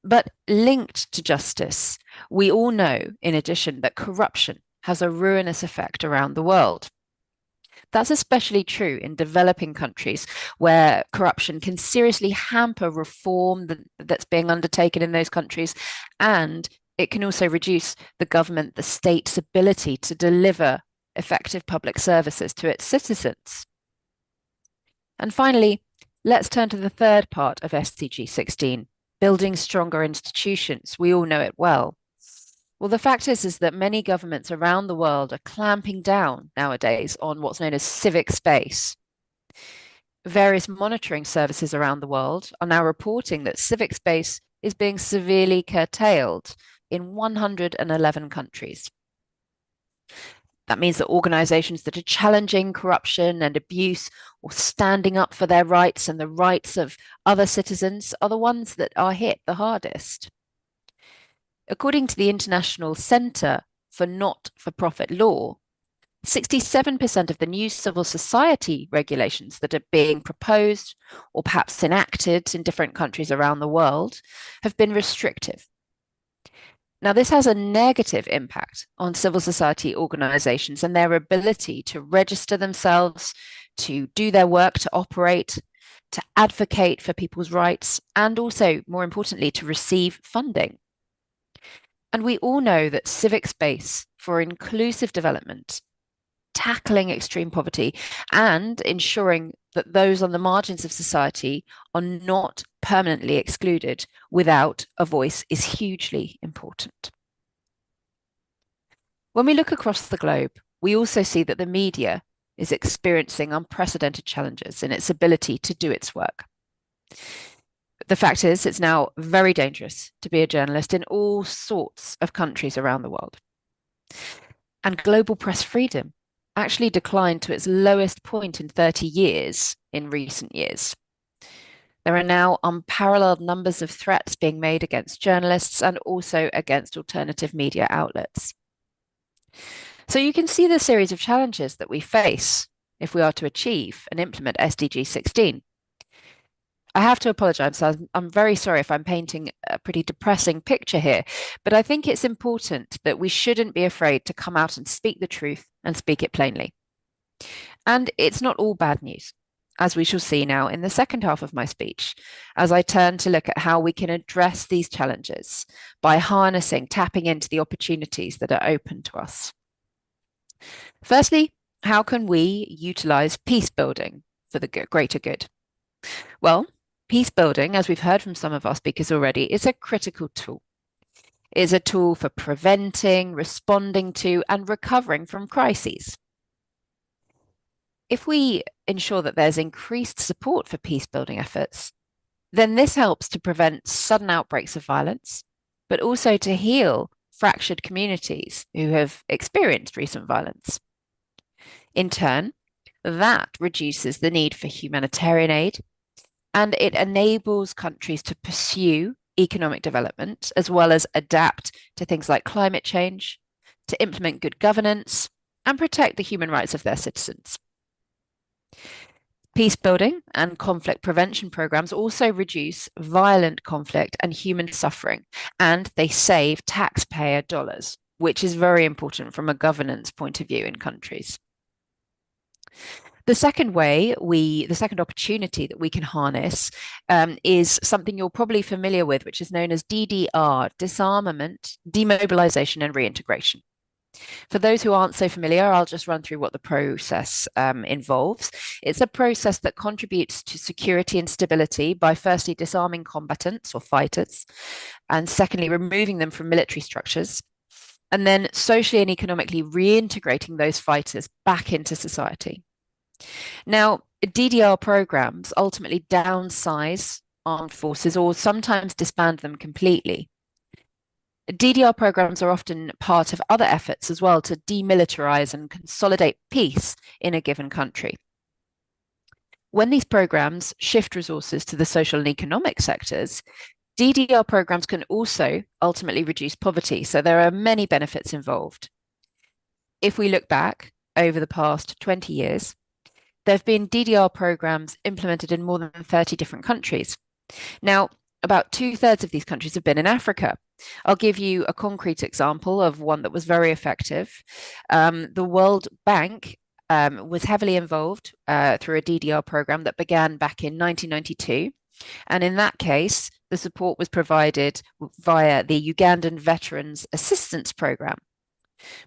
But linked to justice, we all know, in addition, that corruption has a ruinous effect around the world. That's especially true in developing countries where corruption can seriously hamper reform that's being undertaken in those countries, and it can also reduce the government, the state's ability to deliver effective public services to its citizens. And finally, let's turn to the third part of SDG 16, building stronger institutions. We all know it well. Well, the fact is that many governments around the world are clamping down nowadays on what's known as civic space. Various monitoring services around the world are now reporting that civic space is being severely curtailed in 111 countries. That means that organizations that are challenging corruption and abuse or standing up for their rights and the rights of other citizens are the ones that are hit the hardest. According to the International Centre for Not-for-Profit Law, 67% of the new civil society regulations that are being proposed or perhaps enacted in different countries around the world have been restrictive. Now, this has a negative impact on civil society organizations and their ability to register themselves, to do their work, to operate, to advocate for people's rights, and also, more importantly, to receive funding. And we all know that civic space for inclusive development, tackling extreme poverty, and ensuring that those on the margins of society are not permanently excluded without a voice is hugely important. When we look across the globe, we also see that the media is experiencing unprecedented challenges in its ability to do its work. The fact is, it's now very dangerous to be a journalist in all sorts of countries around the world. And global press freedom actually declined to its lowest point in 30 years in recent years. There are now unparalleled numbers of threats being made against journalists and also against alternative media outlets. So you can see the series of challenges that we face if we are to achieve and implement SDG 16. I have to apologize. I'm very sorry if I'm painting a pretty depressing picture here, but I think it's important that we shouldn't be afraid to come out and speak the truth and speak it plainly. And it's not all bad news, as we shall see now in the second half of my speech, as I turn to look at how we can address these challenges by harnessing, tapping into the opportunities that are open to us. Firstly, how can we utilize peace building for the greater good? Well, peace building, as we've heard from some of our speakers already, is a critical tool. It is a tool for preventing, responding to, and recovering from crises. If we ensure that there's increased support for peace building efforts, then this helps to prevent sudden outbreaks of violence, but also to heal fractured communities who have experienced recent violence. In turn, that reduces the need for humanitarian aid, and it enables countries to pursue economic development as well as adapt to things like climate change, to implement good governance, and protect the human rights of their citizens. Peace building and conflict prevention programs also reduce violent conflict and human suffering, and they save taxpayer dollars, which is very important from a governance point of view in countries. The second opportunity that we can harness is something you're probably familiar with, which is known as DDR, disarmament, demobilization, and reintegration. For those who aren't so familiar, I'll just run through what the process involves. It's a process that contributes to security and stability by firstly disarming combatants or fighters, and secondly, removing them from military structures, and then socially and economically reintegrating those fighters back into society. Now, DDR programs ultimately downsize armed forces or sometimes disband them completely. DDR programs are often part of other efforts as well to demilitarize and consolidate peace in a given country. When these programs shift resources to the social and economic sectors, DDR programs can also ultimately reduce poverty. So there are many benefits involved. If we look back over the past 20 years, there have been DDR programs implemented in more than 30 different countries. Now, about 2/3 of these countries have been in Africa. I'll give you a concrete example of one that was very effective. The World Bank was heavily involved through a DDR program that began back in 1992. And in that case, the support was provided via the Ugandan Veterans Assistance Program.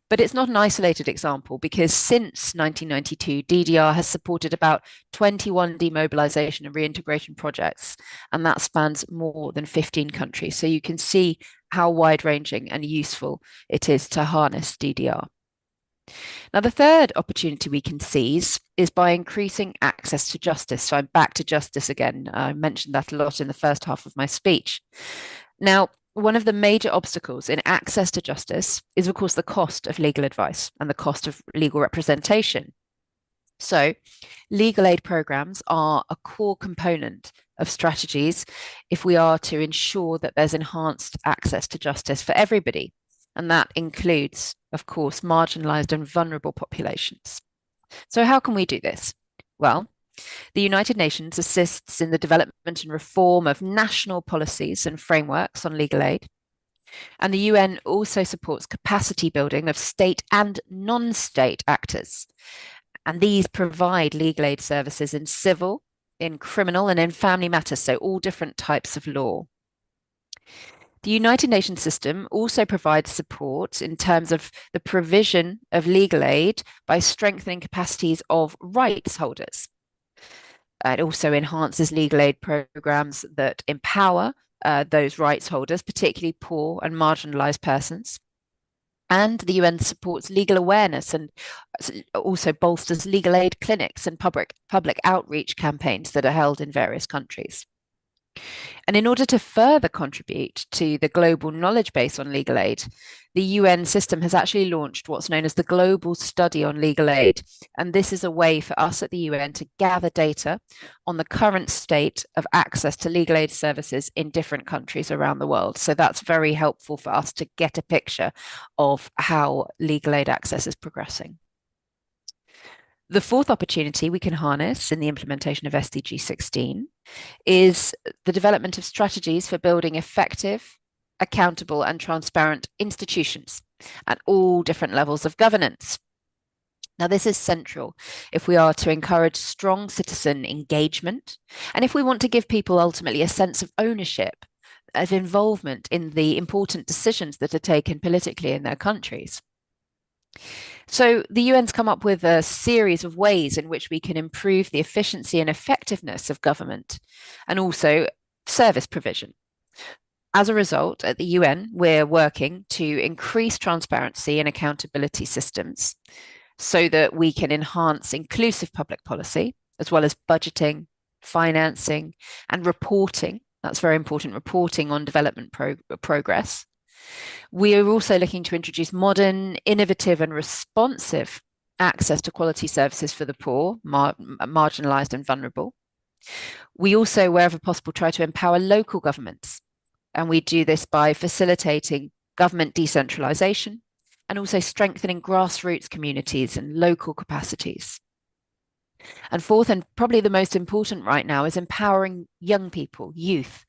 But it's not an isolated example because since 1992, DDR has supported about 21 demobilization and reintegration projects, and that spans more than 15 countries. So you can see how wide-ranging and useful it is to harness DDR. Now, the third opportunity we can seize is by increasing access to justice. So I'm back to justice again. I mentioned that a lot in the first half of my speech. Now, one of the major obstacles in access to justice is, of course, the cost of legal advice and the cost of legal representation. So, legal aid programs are a core component of strategies if we are to ensure that there's enhanced access to justice for everybody. And that includes, of course, marginalized and vulnerable populations. So, how can we do this? Well, the United Nations assists in the development and reform of national policies and frameworks on legal aid. And the UN also supports capacity building of state and non-state actors. And these provide legal aid services in civil, in criminal, and in family matters, so all different types of law. The United Nations system also provides support in terms of the provision of legal aid by strengthening capacities of rights holders. It also enhances legal aid programs that empower those rights holders, particularly poor and marginalized persons. And the UN supports legal awareness and also bolsters legal aid clinics and public outreach campaigns that are held in various countries. And in order to further contribute to the global knowledge base on legal aid, the UN system has actually launched what's known as the Global Study on Legal Aid. And this is a way for us at the UN to gather data on the current state of access to legal aid services in different countries around the world. So that's very helpful for us to get a picture of how legal aid access is progressing. The fourth opportunity we can harness in the implementation of SDG 16 is the development of strategies for building effective, accountable, and transparent institutions at all different levels of governance. Now, this is central if we are to encourage strong citizen engagement and if we want to give people ultimately a sense of ownership, of involvement in the important decisions that are taken politically in their countries. So the UN's come up with a series of ways in which we can improve the efficiency and effectiveness of government and also service provision. As a result, at the UN, we're working to increase transparency and accountability systems so that we can enhance inclusive public policy, as well as budgeting, financing, and reporting. That's very important, reporting on development progress. We are also looking to introduce modern, innovative, and responsive access to quality services for the poor, marginalized, and vulnerable. We also, wherever possible, try to empower local governments. And we do this by facilitating government decentralization and also strengthening grassroots communities and local capacities. And fourth, and probably the most important right now, is empowering young people, youth,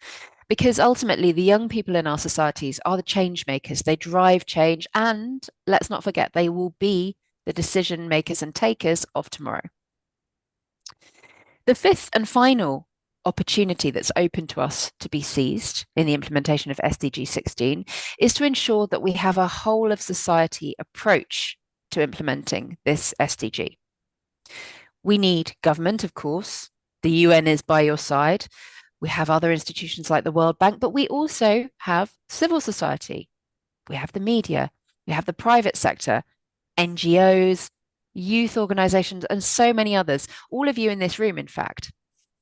because ultimately the young people in our societies are the change makers. They drive change, and let's not forget, they will be the decision makers and takers of tomorrow. The fifth and final opportunity that's open to us to be seized in the implementation of SDG 16 is to ensure that we have a whole of society approach to implementing this SDG. We need government, of course. The UN is by your side. We have other institutions like the World Bank, but we also have civil society. We have the media, we have the private sector, NGOs, youth organizations, and so many others, all of you in this room, in fact.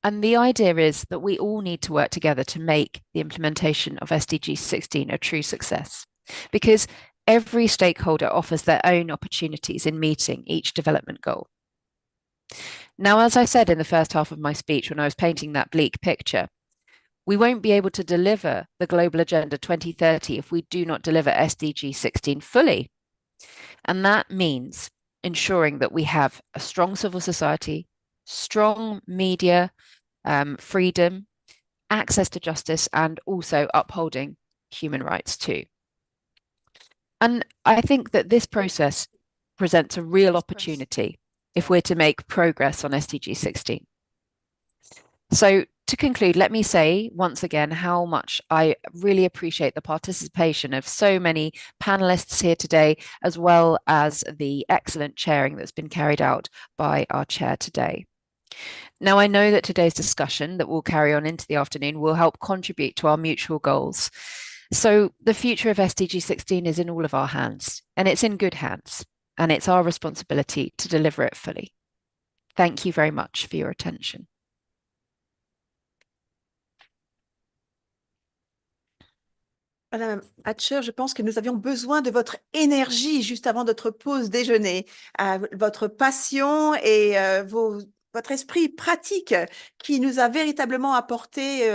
And the idea is that we all need to work together to make the implementation of SDG 16 a true success, because every stakeholder offers their own opportunities in meeting each development goal. Now, as I said in the first half of my speech when I was painting that bleak picture, we won't be able to deliver the Global Agenda 2030 if we do not deliver SDG 16 fully. And that means ensuring that we have a strong civil society, strong media, freedom, access to justice, and also upholding human rights too. And I think that this process presents a real opportunity if we're to make progress on SDG 16. So to conclude, let me say once again how much I really appreciate the participation of so many panelists here today, as well as the excellent chairing that's been carried out by our chair today. Now, I know that today's discussion that will carry on into the afternoon will help contribute to our mutual goals. So the future of SDG 16 is in all of our hands, and it's in good hands. And it's our responsibility to deliver it fully. Thank you very much for your attention. Madame Hatcher, je pense que nous avions besoin de votre énergie juste avant notre pause déjeuner. Votre passion et votre esprit pratique qui nous a véritablement apporté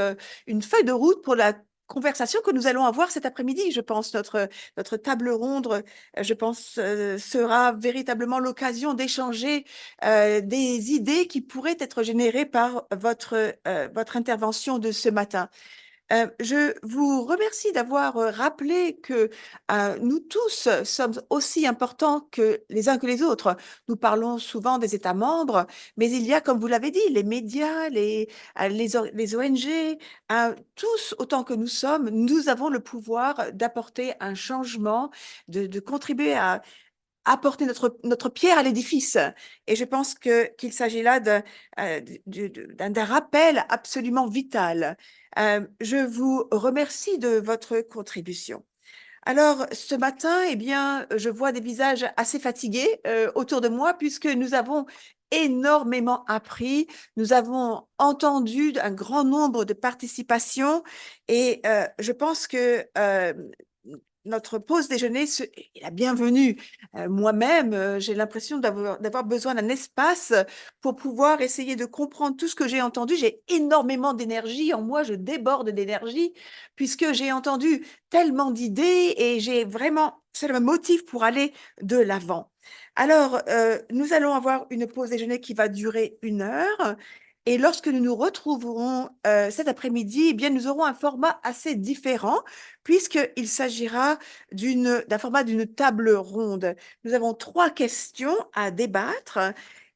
une feuille de route pour la conversation que nous allons avoir cet après-midi. Je pense notre table ronde, je pense, sera véritablement l'occasion d'échanger des idées qui pourraient être générées par votre intervention de ce matin. Je vous remercie d'avoir rappelé que nous tous sommes aussi importants que les uns que les autres. Nous parlons souvent des États membres, mais il y a, comme vous l'avez dit, les médias, les ONG, tous autant que nous sommes, nous avons le pouvoir d'apporter un changement, de contribuer à apporter notre pierre à l'édifice. Et je pense qu'il s'agit là d'un rappel absolument vital. Je vous remercie de votre contribution. Alors, ce matin, eh bien, je vois des visages assez fatigués autour de moi puisque nous avons énormément appris. Nous avons entendu un grand nombre de participations et je pense que notre pause déjeuner est la bienvenue. Moi-même, j'ai l'impression d'avoir besoin d'un espace pour pouvoir essayer de comprendre tout ce que j'ai entendu. J'ai énormément d'énergie en moi, je déborde d'énergie puisque j'ai entendu tellement d'idées et j'ai vraiment, ça me motive pour aller de l'avant. Alors, nous allons avoir une pause déjeuner qui va durer 1 heure. Et lorsque nous nous retrouverons cet après-midi, eh bien, nous aurons un format assez différent puisqu'il s'agira d'un format d'une table ronde. Nous avons 3 questions à débattre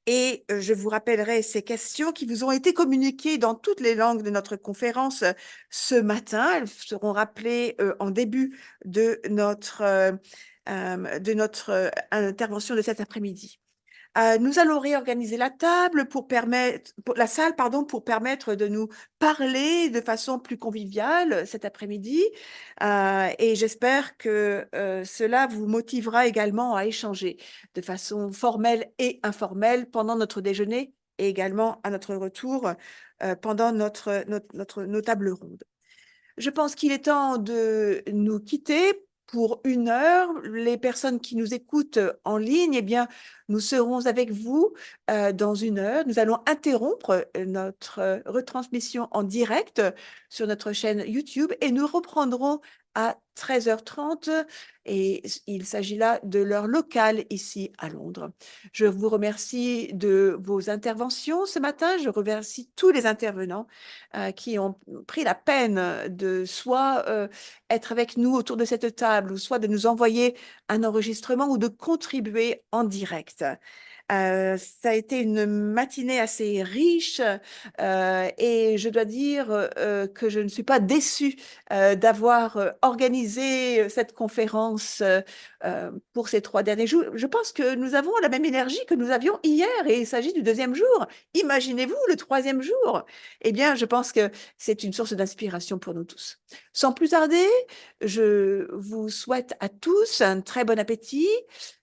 et je vous rappellerai ces questions qui vous ont été communiquées dans toutes les langues de notre conférence ce matin. Elles seront rappelées en début de notre intervention de cet après-midi. Nous allons réorganiser la la salle, pardon, pour permettre de nous parler de façon plus conviviale cet après-midi. Et j'espère que cela vous motivera également à échanger de façon formelle et informelle pendant notre déjeuner et également à notre retour pendant nos tables rondes. Je pense qu'il est temps de nous quitter pour 1 heure. Les personnes qui nous écoutent en ligne, eh bien, nous serons avec vous dans 1 heure. Nous allons interrompre notre retransmission en direct sur notre chaîne YouTube et nous reprendrons à 13h30 et il s'agit là de l'heure locale ici à Londres. Je vous remercie de vos interventions ce matin. Je remercie tous les intervenants qui ont pris la peine de soit être avec nous autour de cette table, ou soit de nous envoyer un enregistrement ou de contribuer en direct. Ça a été une matinée assez riche et je dois dire que je ne suis pas déçue d'avoir organisé cette conférence pour ces 3 derniers jours. Je pense que nous avons la même énergie que nous avions hier et il s'agit du 2e jour. Imaginez-vous le 3e jour. Eh bien, je pense que c'est une source d'inspiration pour nous tous. Sans plus tarder, je vous souhaite à tous un très bon appétit.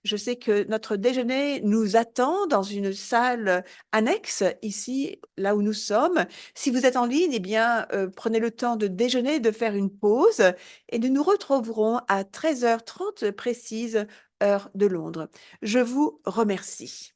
Je sais que notre déjeuner nous attend dans une salle annexe ici, là où nous sommes. Si vous êtes en ligne, eh bien, prenez le temps de déjeuner, de faire une pause et nous nous retrouverons à 13h30 précise, heure de Londres. Je vous remercie.